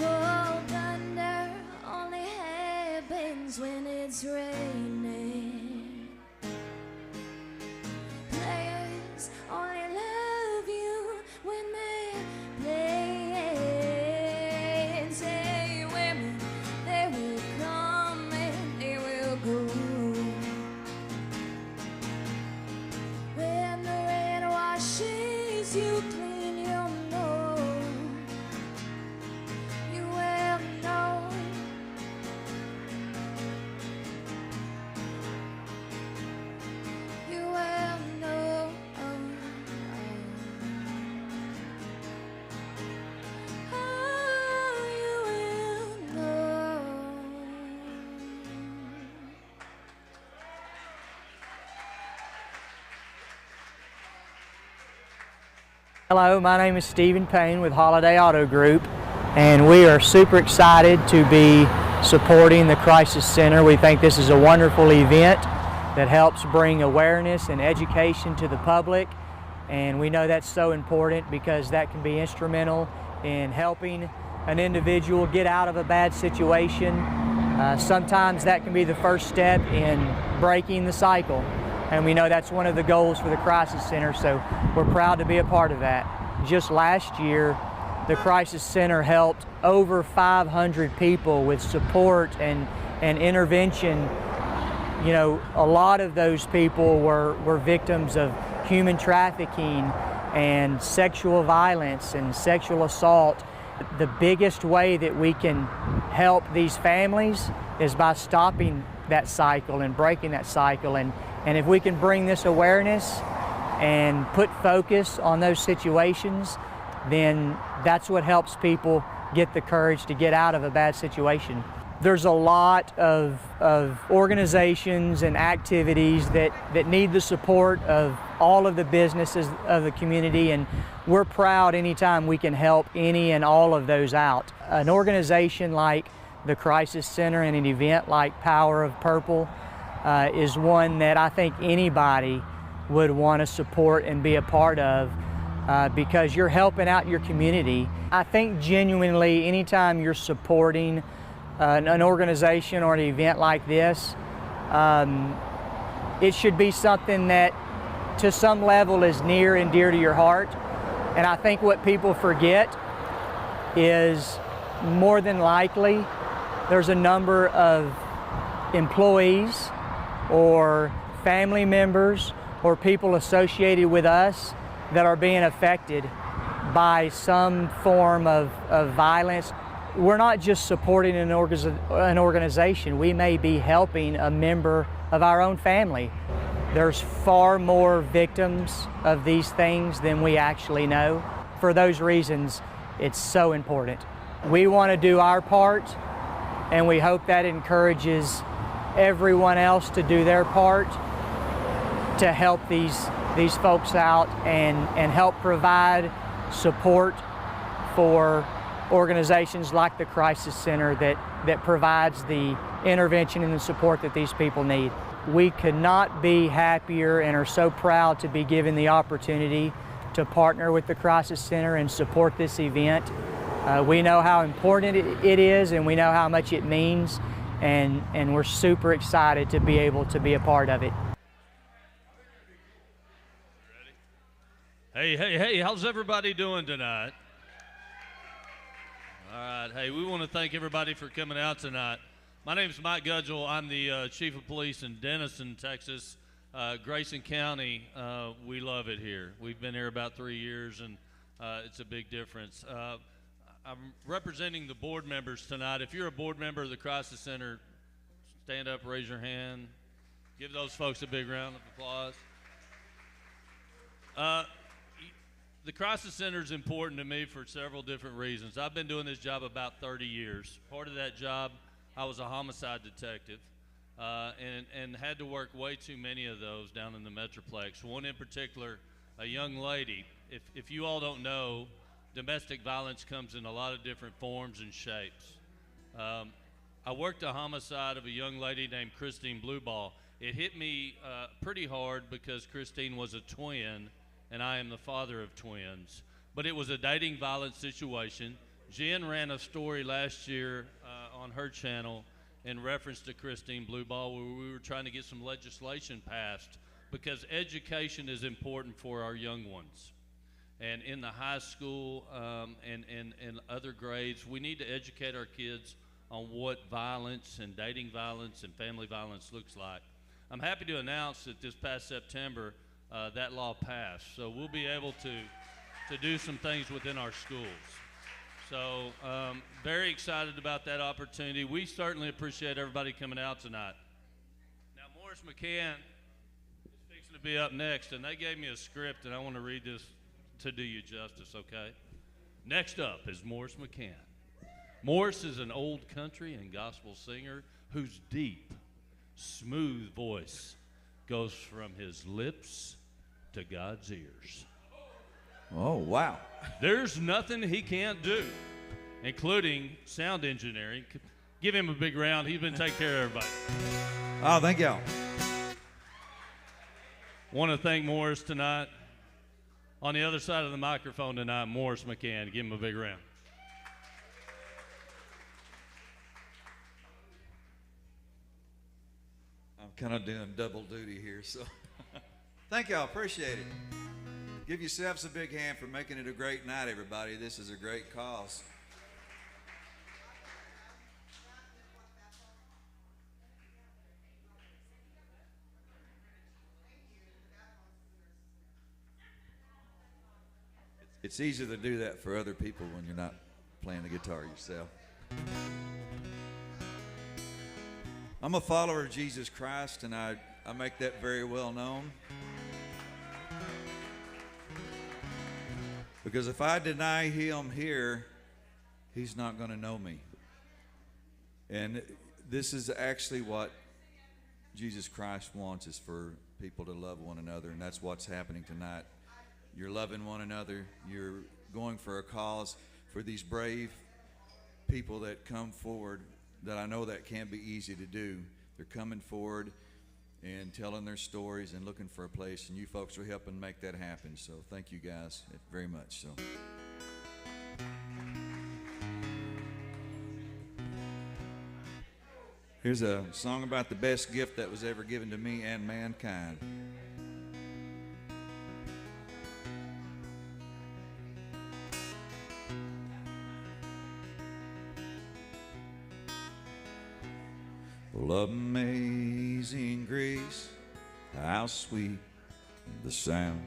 Oh, thunder only happens when it's raining. Players only love you when they play. Say women, they will come and they will go. When the rain washes you clean, you'll know. You will know. You will know. Hello, my name is Stephen Payne with Holiday Auto Group, and we are super excited to be supporting the Crisis Center. We think this is a wonderful event that helps bring awareness and education to the public, and we know that's so important because that can be instrumental in helping an individual get out of a bad situation. Sometimes that can be the first step in breaking the cycle, and we know that's one of the goals for the Crisis Center, so we're proud to be a part of that. Just last year, the Crisis Center helped over 500 people with support and intervention. You know, a lot of those people were victims of human trafficking and sexual violence and sexual assault. The biggest way that we can help these families is by stopping that cycle and breaking that cycle. And if we can bring this awareness and put focus on those situations, then that's what helps people get the courage to get out of a bad situation. There's a lot of organizations and activities that need the support of all of the businesses of the community, and we're proud anytime we can help any and all of those out. An organization like the Crisis Center and an event like Power of Purple is one that I think anybody would want to support and be a part of because you're helping out your community. I think genuinely anytime you're supporting an organization or an event like this, it should be something that to some level is near and dear to your heart. And I think what people forget is more than likely there's a number of employees or family members or people associated with us that are being affected by some form of violence. We're not just supporting an organization, we may be helping a member of our own family. There's far more victims of these things than we actually know. For those reasons, it's so important. We want to do our part, and we hope that encourages everyone else to do their part to help these folks out and help provide support for organizations like the Crisis Center that provides the intervention and the support that these people need. We could not be happier and are so proud to be given the opportunity to partner with the Crisis Center and support this event. We know how important it is, and we know how much it means, and we're super excited to be able to be a part of it. Hey, how's everybody doing tonight? All right, hey, we want to thank everybody for coming out tonight. My name is Mike Gudgel. I'm the Chief of Police in Denison, Texas. Grayson County, we love it here. We've been here about 3 years, and it's a big difference. I'm representing the board members tonight. If you're a board member of the Crisis Center, stand up, raise your hand. Give those folks a big round of applause. The Crisis Center is important to me for several different reasons. I've been doing this job about 30 years. Part of that job, I was a homicide detective and had to work way too many of those down in the Metroplex. One in particular, a young lady. If you all don't know, domestic violence comes in a lot of different forms and shapes. I worked a homicide of a young lady named Christine Blueball. It hit me pretty hard because Christine was a twin, and I am the father of twins. But it was a dating violence situation. Jen ran a story last year on her channel in reference to Christine Blueball, where we were trying to get some legislation passed because education is important for our young ones. And in the high school and other grades, we need to educate our kids on what violence and dating violence and family violence looks like. I'm happy to announce that this past September, that law passed. So we'll be able to do some things within our schools. So very excited about that opportunity. We certainly appreciate everybody coming out tonight. Now Morris McCann is fixing to be up next, and they gave me a script, and I want to read this to do you justice, okay? Next up is Morris McCann. Morris is an old country and gospel singer whose deep, smooth voice goes from his lips to God's ears. Oh, wow. There's nothing he can't do, including sound engineering. Give him a big round. He's been taking care of everybody. Oh, thank y'all. Want to thank Morris tonight. On the other side of the microphone tonight, Morris McCann. Give him a big round. I'm kind of doing double duty here, so thank y'all. Appreciate it. Give yourselves a big hand for making it a great night, everybody. This is a great cause. It's easier to do that for other people when you're not playing the guitar yourself. I'm a follower of Jesus Christ, and I make that very well known. Because if I deny him here, he's not going to know me. And this is actually what Jesus Christ wants, is for people to love one another, and that's what's happening tonight. You're loving one another. You're going for a cause, for these brave people that come forward, that I know that can't be easy to do. They're coming forward and telling their stories and looking for a place, and you folks are helping make that happen. So thank you guys very much. So here's a song about the best gift that was ever given to me and mankind. Well, amazing grace, how sweet the sound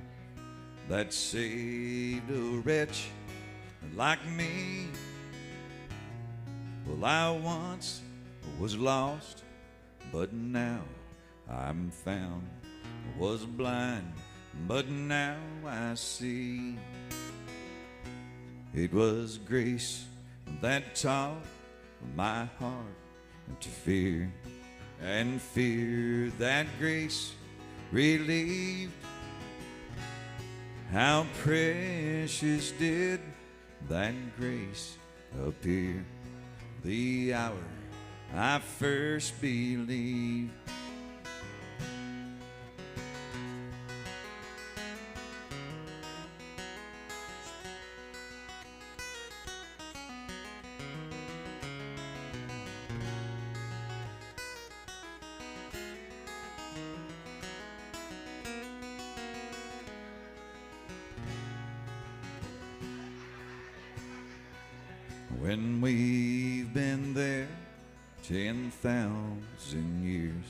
that saved a wretch like me. Well, I once was lost, but now I'm found. I was blind, but now I see. It was grace that taught my heart to fear, and fear that grace relieved. How precious did that grace appear the hour I first believed. When we've been there 10,000 years,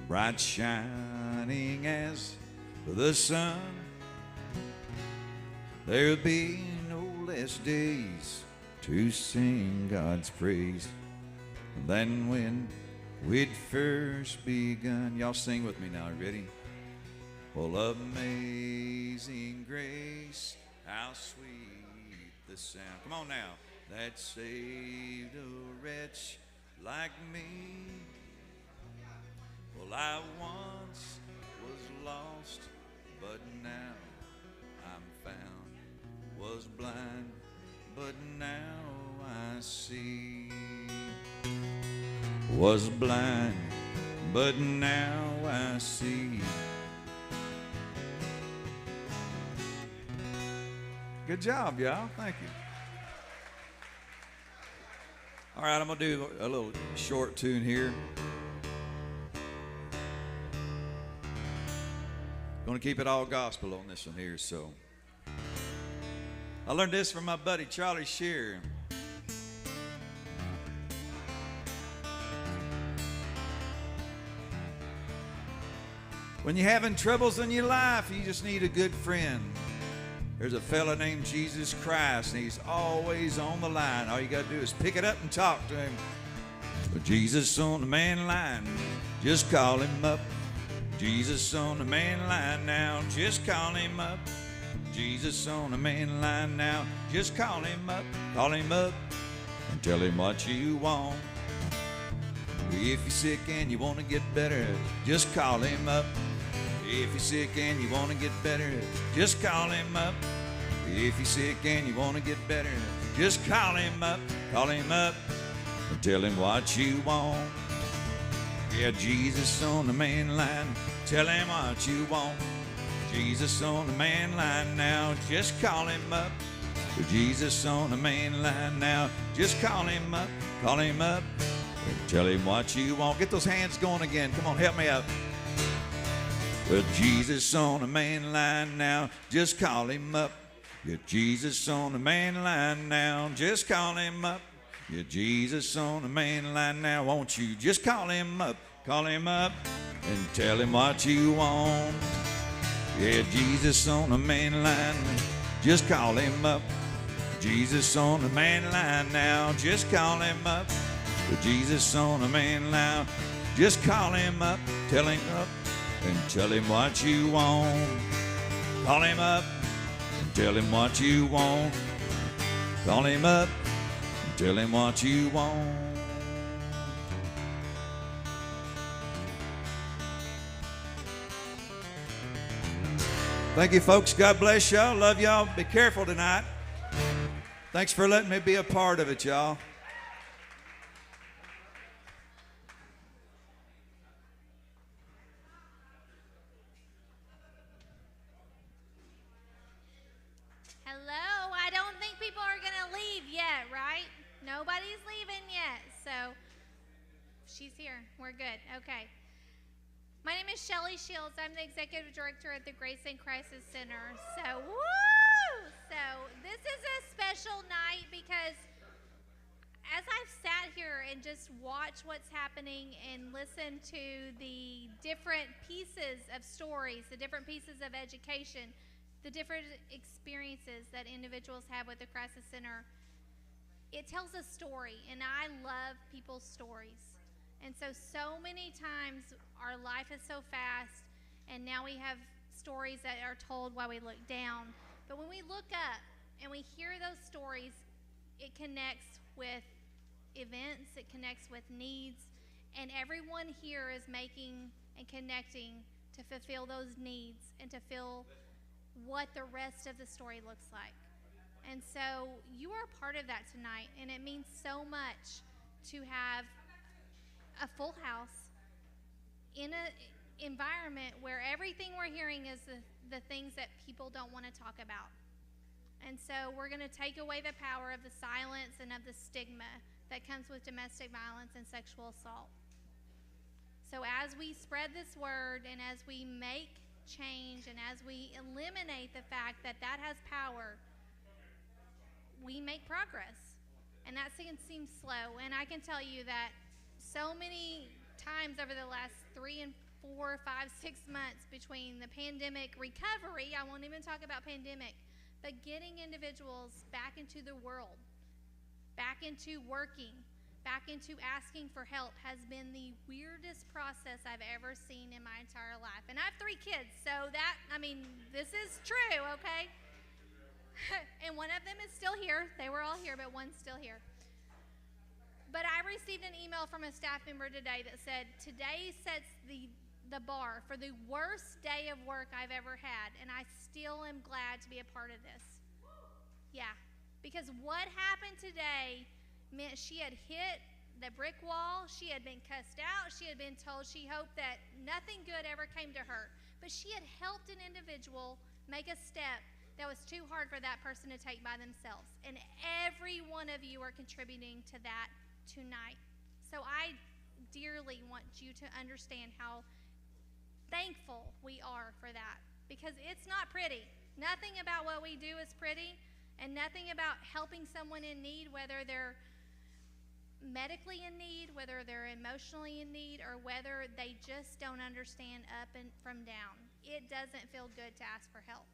bright shining as the sun, there'll be no less days to sing God's praise than when we'd first begun. Y'all sing with me now, ready? Well, amazing grace, how sweet the sound. Come on now. That saved a wretch like me. Well, I once was lost, but now I'm found. Was blind, but now I see. Was blind, but now I see. Good job, y'all. Thank you. All right, I'm going to do a little short tune here. Going to keep it all gospel on this one here, so. I learned this from my buddy Charlie Shear. When you're having troubles in your life, you just need a good friend. There's a fella named Jesus Christ, and he's always on the line. All you got to do is pick it up and talk to him. But Jesus on the main line, just call him up. Jesus on the main line now, just call him up. Jesus on the main line now, just call him up. Call him up and tell him what you want. If you're sick and you want to get better, just call him up. If you're sick and you want to get better, just call him up. If you're sick and you want to get better, just call him up, and tell him what you want. Yeah, Jesus on the main line, tell him what you want. Jesus on the main line now, just call him up. Jesus on the main line now, just call him up, and tell him what you want. Get those hands going again. Come on, help me out. Well, Jesus on the main line now, just call him up. Yeah, Jesus on the main line now, just call him up. Yeah, Jesus on the main line now, won't you just call him up, and tell him what you want. Yeah, Jesus on the main line, just call him up. Jesus on the main line now, just call him up. Yeah, Jesus on the main line, just call him up, tell him up, and tell him what you want. Call him up, and tell him what you want. Call him up, and tell him what you want. Thank you, folks. God bless y'all. Love y'all. Be careful tonight. Thanks for letting me be a part of it, y'all. Hello, I don't think people are going to leave yet, right? Nobody's leaving yet, so she's here. We're good. Okay. My name is Shelly Shields. I'm the executive director at the Grayson Crisis Center. So, woo! So, this is a special night because as I've sat here and just watched what's happening and listened to the different pieces of stories, the different pieces of education, the different experiences that individuals have with the Crisis Center, it tells a story, and I love people's stories. And so many times our life is so fast, and now we have stories that are told while we look down. But when we look up and we hear those stories, it connects with events, it connects with needs, and everyone here is making and connecting to fulfill those needs and to feel what the rest of the story looks like. And so you are a part of that tonight, and it means so much to have a full house in an environment where everything we're hearing is the things that people don't want to talk about. And so we're going to take away the power of the silence and of the stigma that comes with domestic violence and sexual assault. So as we spread this word and as we make change and as we eliminate the fact that that has power, we make progress. And that can seem slow. And I can tell you that so many times over the last 3 and 4, 5, 6 months between the pandemic recovery, I won't even talk about pandemic, but getting individuals back into the world, back into working, back into asking for help has been the weirdest process I've ever seen in my entire life. And I have 3 kids, so this is true, okay? And one of them is still here. They were all here, but one's still here. But I received an email from a staff member today that said, today sets the bar for the worst day of work I've ever had, and I still am glad to be a part of this. Yeah, because what happened today meant she had hit the brick wall, she had been cussed out, she had been told she hoped that nothing good ever came to her, but she had helped an individual make a step that was too hard for that person to take by themselves, and every one of you are contributing to that tonight. So I dearly want you to understand how thankful we are for that, because it's not pretty. Nothing about what we do is pretty, and nothing about helping someone in need, whether they're medically in need, whether they're emotionally in need, or whether they just don't understand up and from down. It doesn't feel good to ask for help.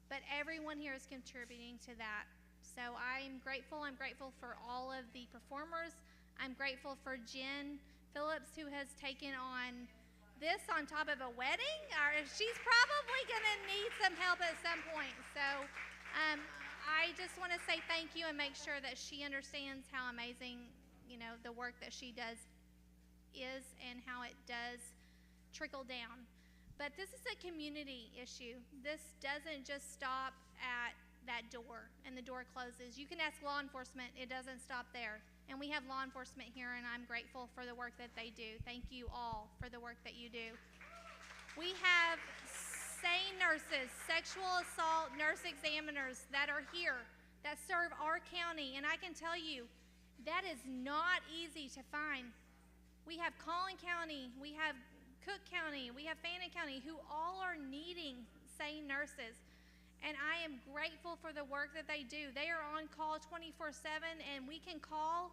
But everyone here is contributing to that. So I'm grateful. I'm grateful for all of the performers. I'm grateful for Jen Phillips, who has taken on this on top of a wedding. She's probably going to need some help at some point. So I just want to say thank you and make sure that she understands how amazing, the work that she does is and how it does trickle down. But this is a community issue. This doesn't just stop at that door and the door closes. You can ask law enforcement. It doesn't stop there. And we have law enforcement here, and I'm grateful for the work that they do. Thank you all for the work that you do. We have SANE nurses, sexual assault nurse examiners that are here that serve our county, and I can tell you that is not easy to find. We have Collin County, we have Cook County, we have Fannin County, who all are needing SANE nurses. And I am grateful for the work that they do. They are on call 24/7, and we can call,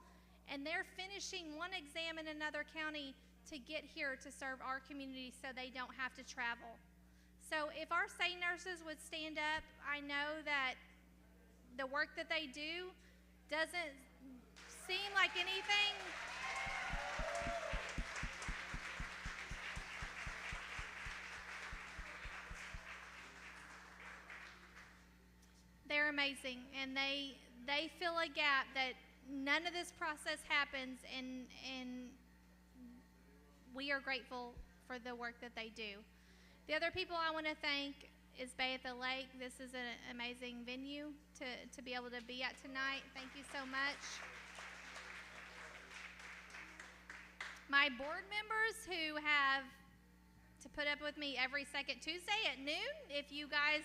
and they're finishing one exam in another county to get here to serve our community so they don't have to travel. So if our SANE nurses would stand up, I know that the work that they do doesn't seem like anything. They're amazing, and they fill a gap that none of this process happens, and we are grateful for the work that they do. The other people I want to thank is Bay at the Lake. This is an amazing venue to be able to be at tonight. Thank you so much. My board members who have to put up with me every second Tuesday at noon, if you guys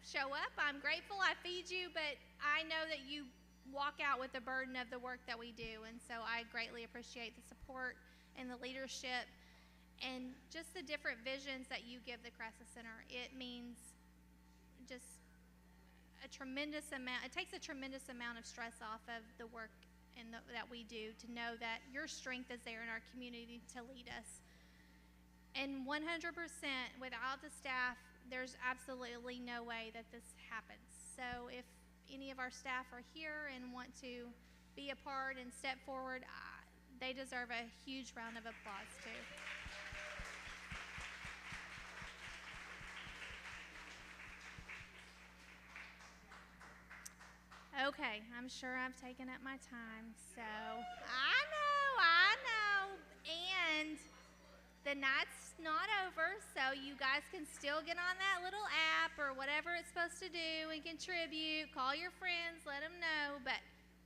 show up, I'm grateful. I feed you, but I know that you walk out with the burden of the work that we do, and so I greatly appreciate the support and the leadership and just the different visions that you give the Crisis Center. It means just a tremendous amount. It takes a tremendous amount of stress off of the work that we do to know that your strength is there in our community to lead us. And 100% without the staff, there's absolutely no way that this happens. So if any of our staff are here and want to be a part and step forward, they deserve a huge round of applause too. Okay, I'm sure I've taken up my time, so I know, and the night's not over, so you guys can still get on that little app or whatever it's supposed to do and contribute. Call your friends, let them know. But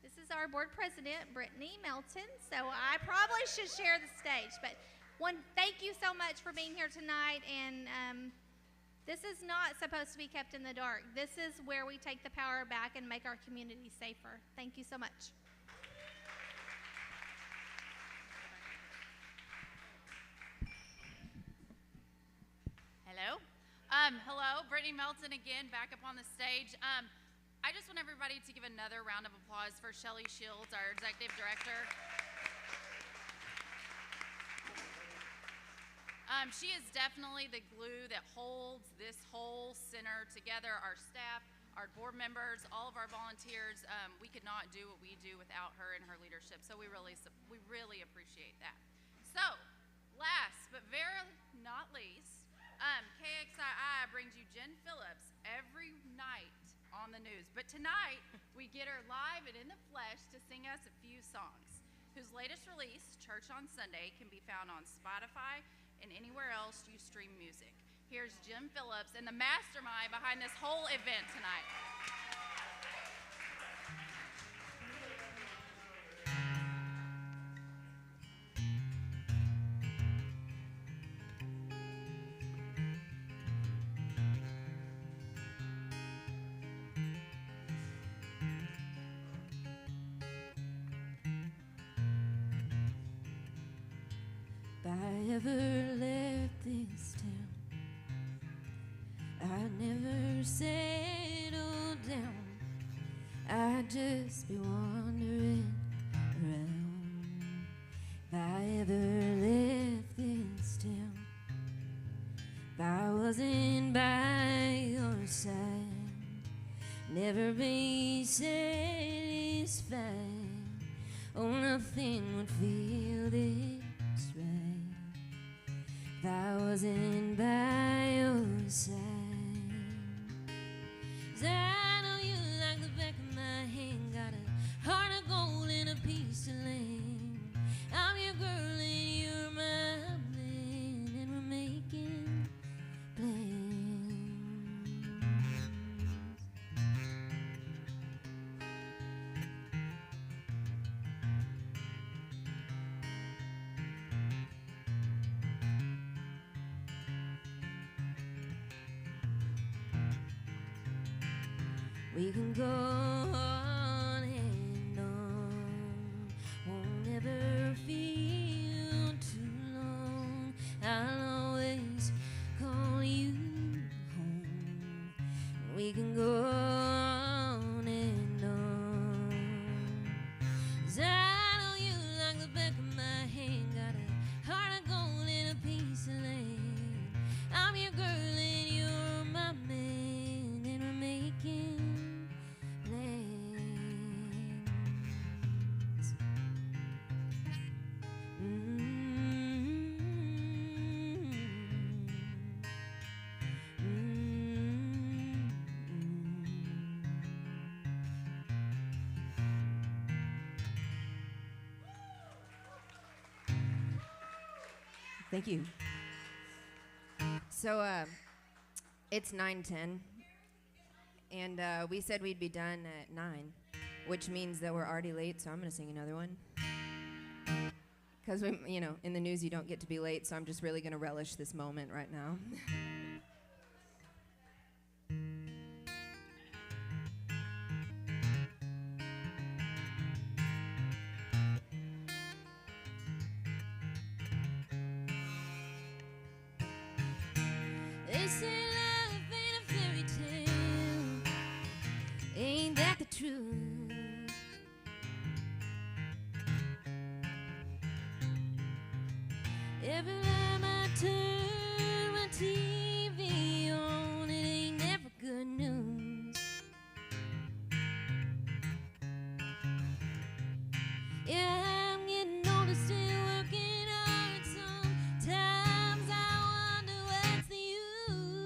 this is our board president, Brittany Melton, so I probably should share the stage. But thank you so much for being here tonight, and this is not supposed to be kept in the dark. This is where we take the power back and make our community safer. Thank you so much. Hello. Hello, Brittany Melton again, back up on the stage. I just want everybody to give another round of applause for Shelly Shields, our executive director. She is definitely the glue that holds this whole center together. Our staff, our board members, all of our volunteers, we could not do what we do without her and her leadership. So we really appreciate that. So, last but very not least, KXII brings you Jen Phillips every night on the news. But tonight, we get her live and in the flesh to sing us a few songs, whose latest release, Church on Sunday, can be found on Spotify and anywhere else you stream music. Here's Jim Phillips and the mastermind behind this whole event tonight. If I ever left this town, I'd never settle down. I'd just be wandering around. If I ever left this town, if I wasn't by your side, never be satisfied. Oh, nothing would feel this right if I wasn't by your side. 'Cause I know you like the back of my hand, got a heart of gold and a piece of land. I'm your girl and you're my man, and we're making We can go on and on, won't ever feel too long. I'll always call you home. We can go on and on. 'Cause I know you like the back of my hand. Got a heart of gold and a piece of land. I'm your girl and you're my man, and we're making plans. Thank you. So it's 9:10, and we said we'd be done at 9, which means that we're already late. So I'm gonna sing another one. Because in the news you don't get to be late, so I'm just really gonna relish this moment right now. They say love ain't a fairy tale. Ain't that the truth? Every time I turn my TV on, it ain't never good news. Yeah, I'm getting older, still working hard. Sometimes I wonder what's the use.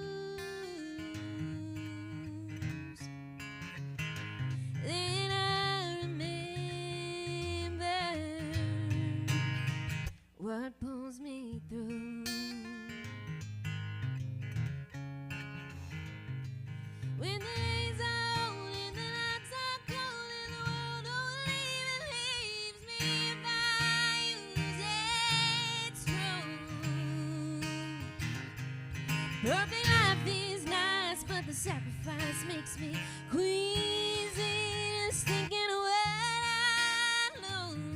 Then I remember what pulls me through. When the days are old and the nights are cold and the world don't even leaves me, if I use it strong. Perfect life is nice, but the sacrifice makes me queasy, just thinking of what I lose.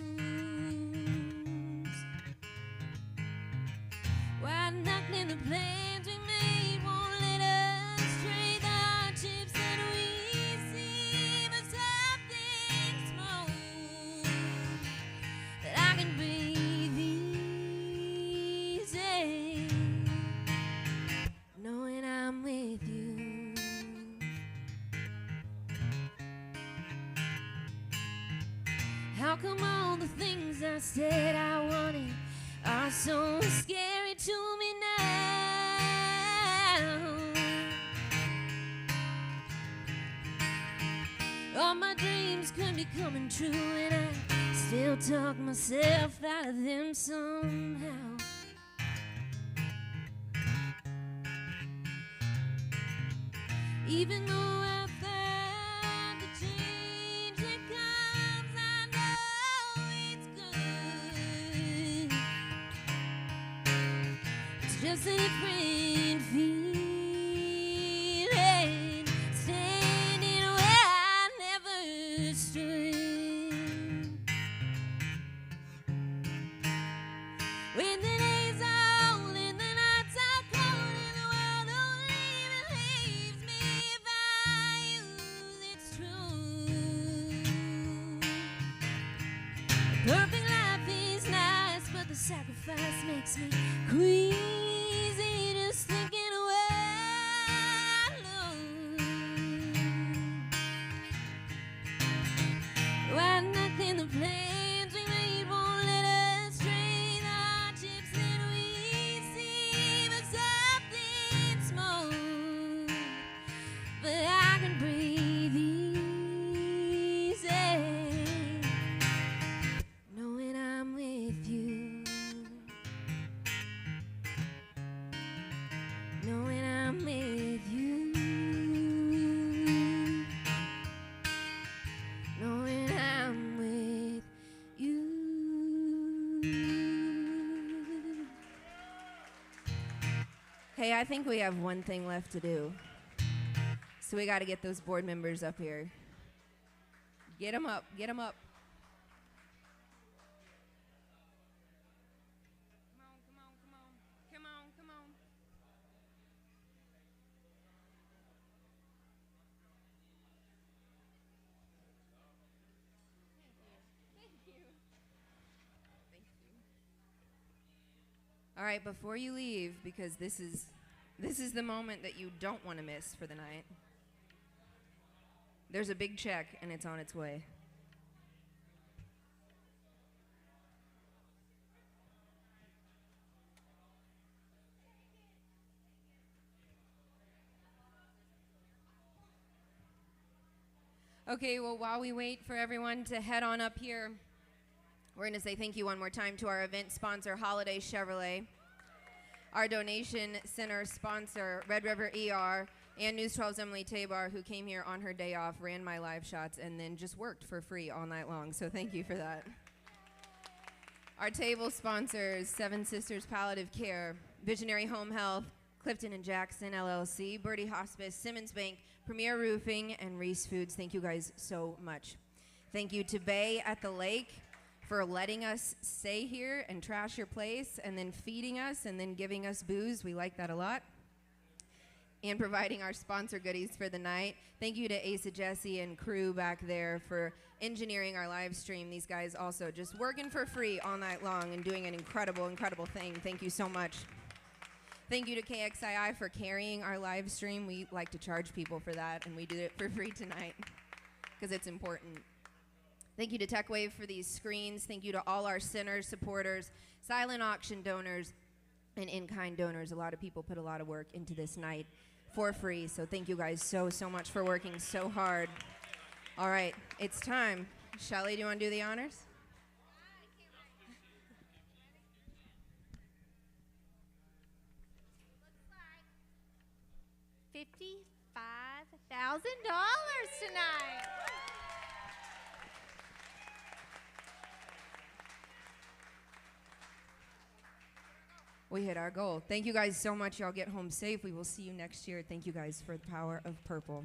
Why knocked in the plans we made won't let us trade the hardships that we see for something small that I can breathe easy, knowing I'm with you. How come all the things I said I wanted are so scary to me now? All my dreams could be coming true, and I still talk myself out of them somehow. Even though I found the change that comes, I know it's good. It's just a different feeling, standing where I never stood. When the days are old and the nights are cold and the world don't even leaves me, if I use it's true. Perfect life is nice, but the sacrifice makes me crazy, just thinking of what I lose. Why nothing the plans we made won't let us trade the hardships that we see for something small, but I can breathe easy, knowing I'm with you, knowing I'm with you, knowing I'm with you. Hey, I think we have one thing left to do. So we got to get those board members up here. Get them up, get them up. Come on. All right, before you leave, because this is the moment that you don't want to miss for the night. There's a big check, and it's on its way. Okay, well, while we wait for everyone to head on up here, we're going to say thank you one more time to our event sponsor, Holiday Chevrolet, our donation center sponsor, Red River ER, and News 12's Emily Tabar, who came here on her day off, ran my live shots, and then just worked for free all night long. So thank you for that. Our table sponsors, Seven Sisters Palliative Care, Visionary Home Health, Clifton and Jackson LLC, Birdie Hospice, Simmons Bank, Premier Roofing, and Reese Foods. Thank you guys so much. Thank you to Bay at the Lake for letting us stay here and trash your place and then feeding us and then giving us booze. We like that a lot. And providing our sponsor goodies for the night. Thank you to Asa Jesse and crew back there for engineering our live stream. These guys also just working for free all night long and doing an incredible, incredible thing. Thank you so much. Thank you to KXII for carrying our live stream. We like to charge people for that, and we do it for free tonight because it's important. Thank you to TechWave for these screens. Thank you to all our center supporters, silent auction donors, and in-kind donors. A lot of people put a lot of work into this night for free, so thank you guys so much for working so hard. All right, it's time. Shelly, do you want to do the honors? $55,000 tonight. We hit our goal. Thank you guys so much. Y'all get home safe. We will see you next year. Thank you guys for the power of purple.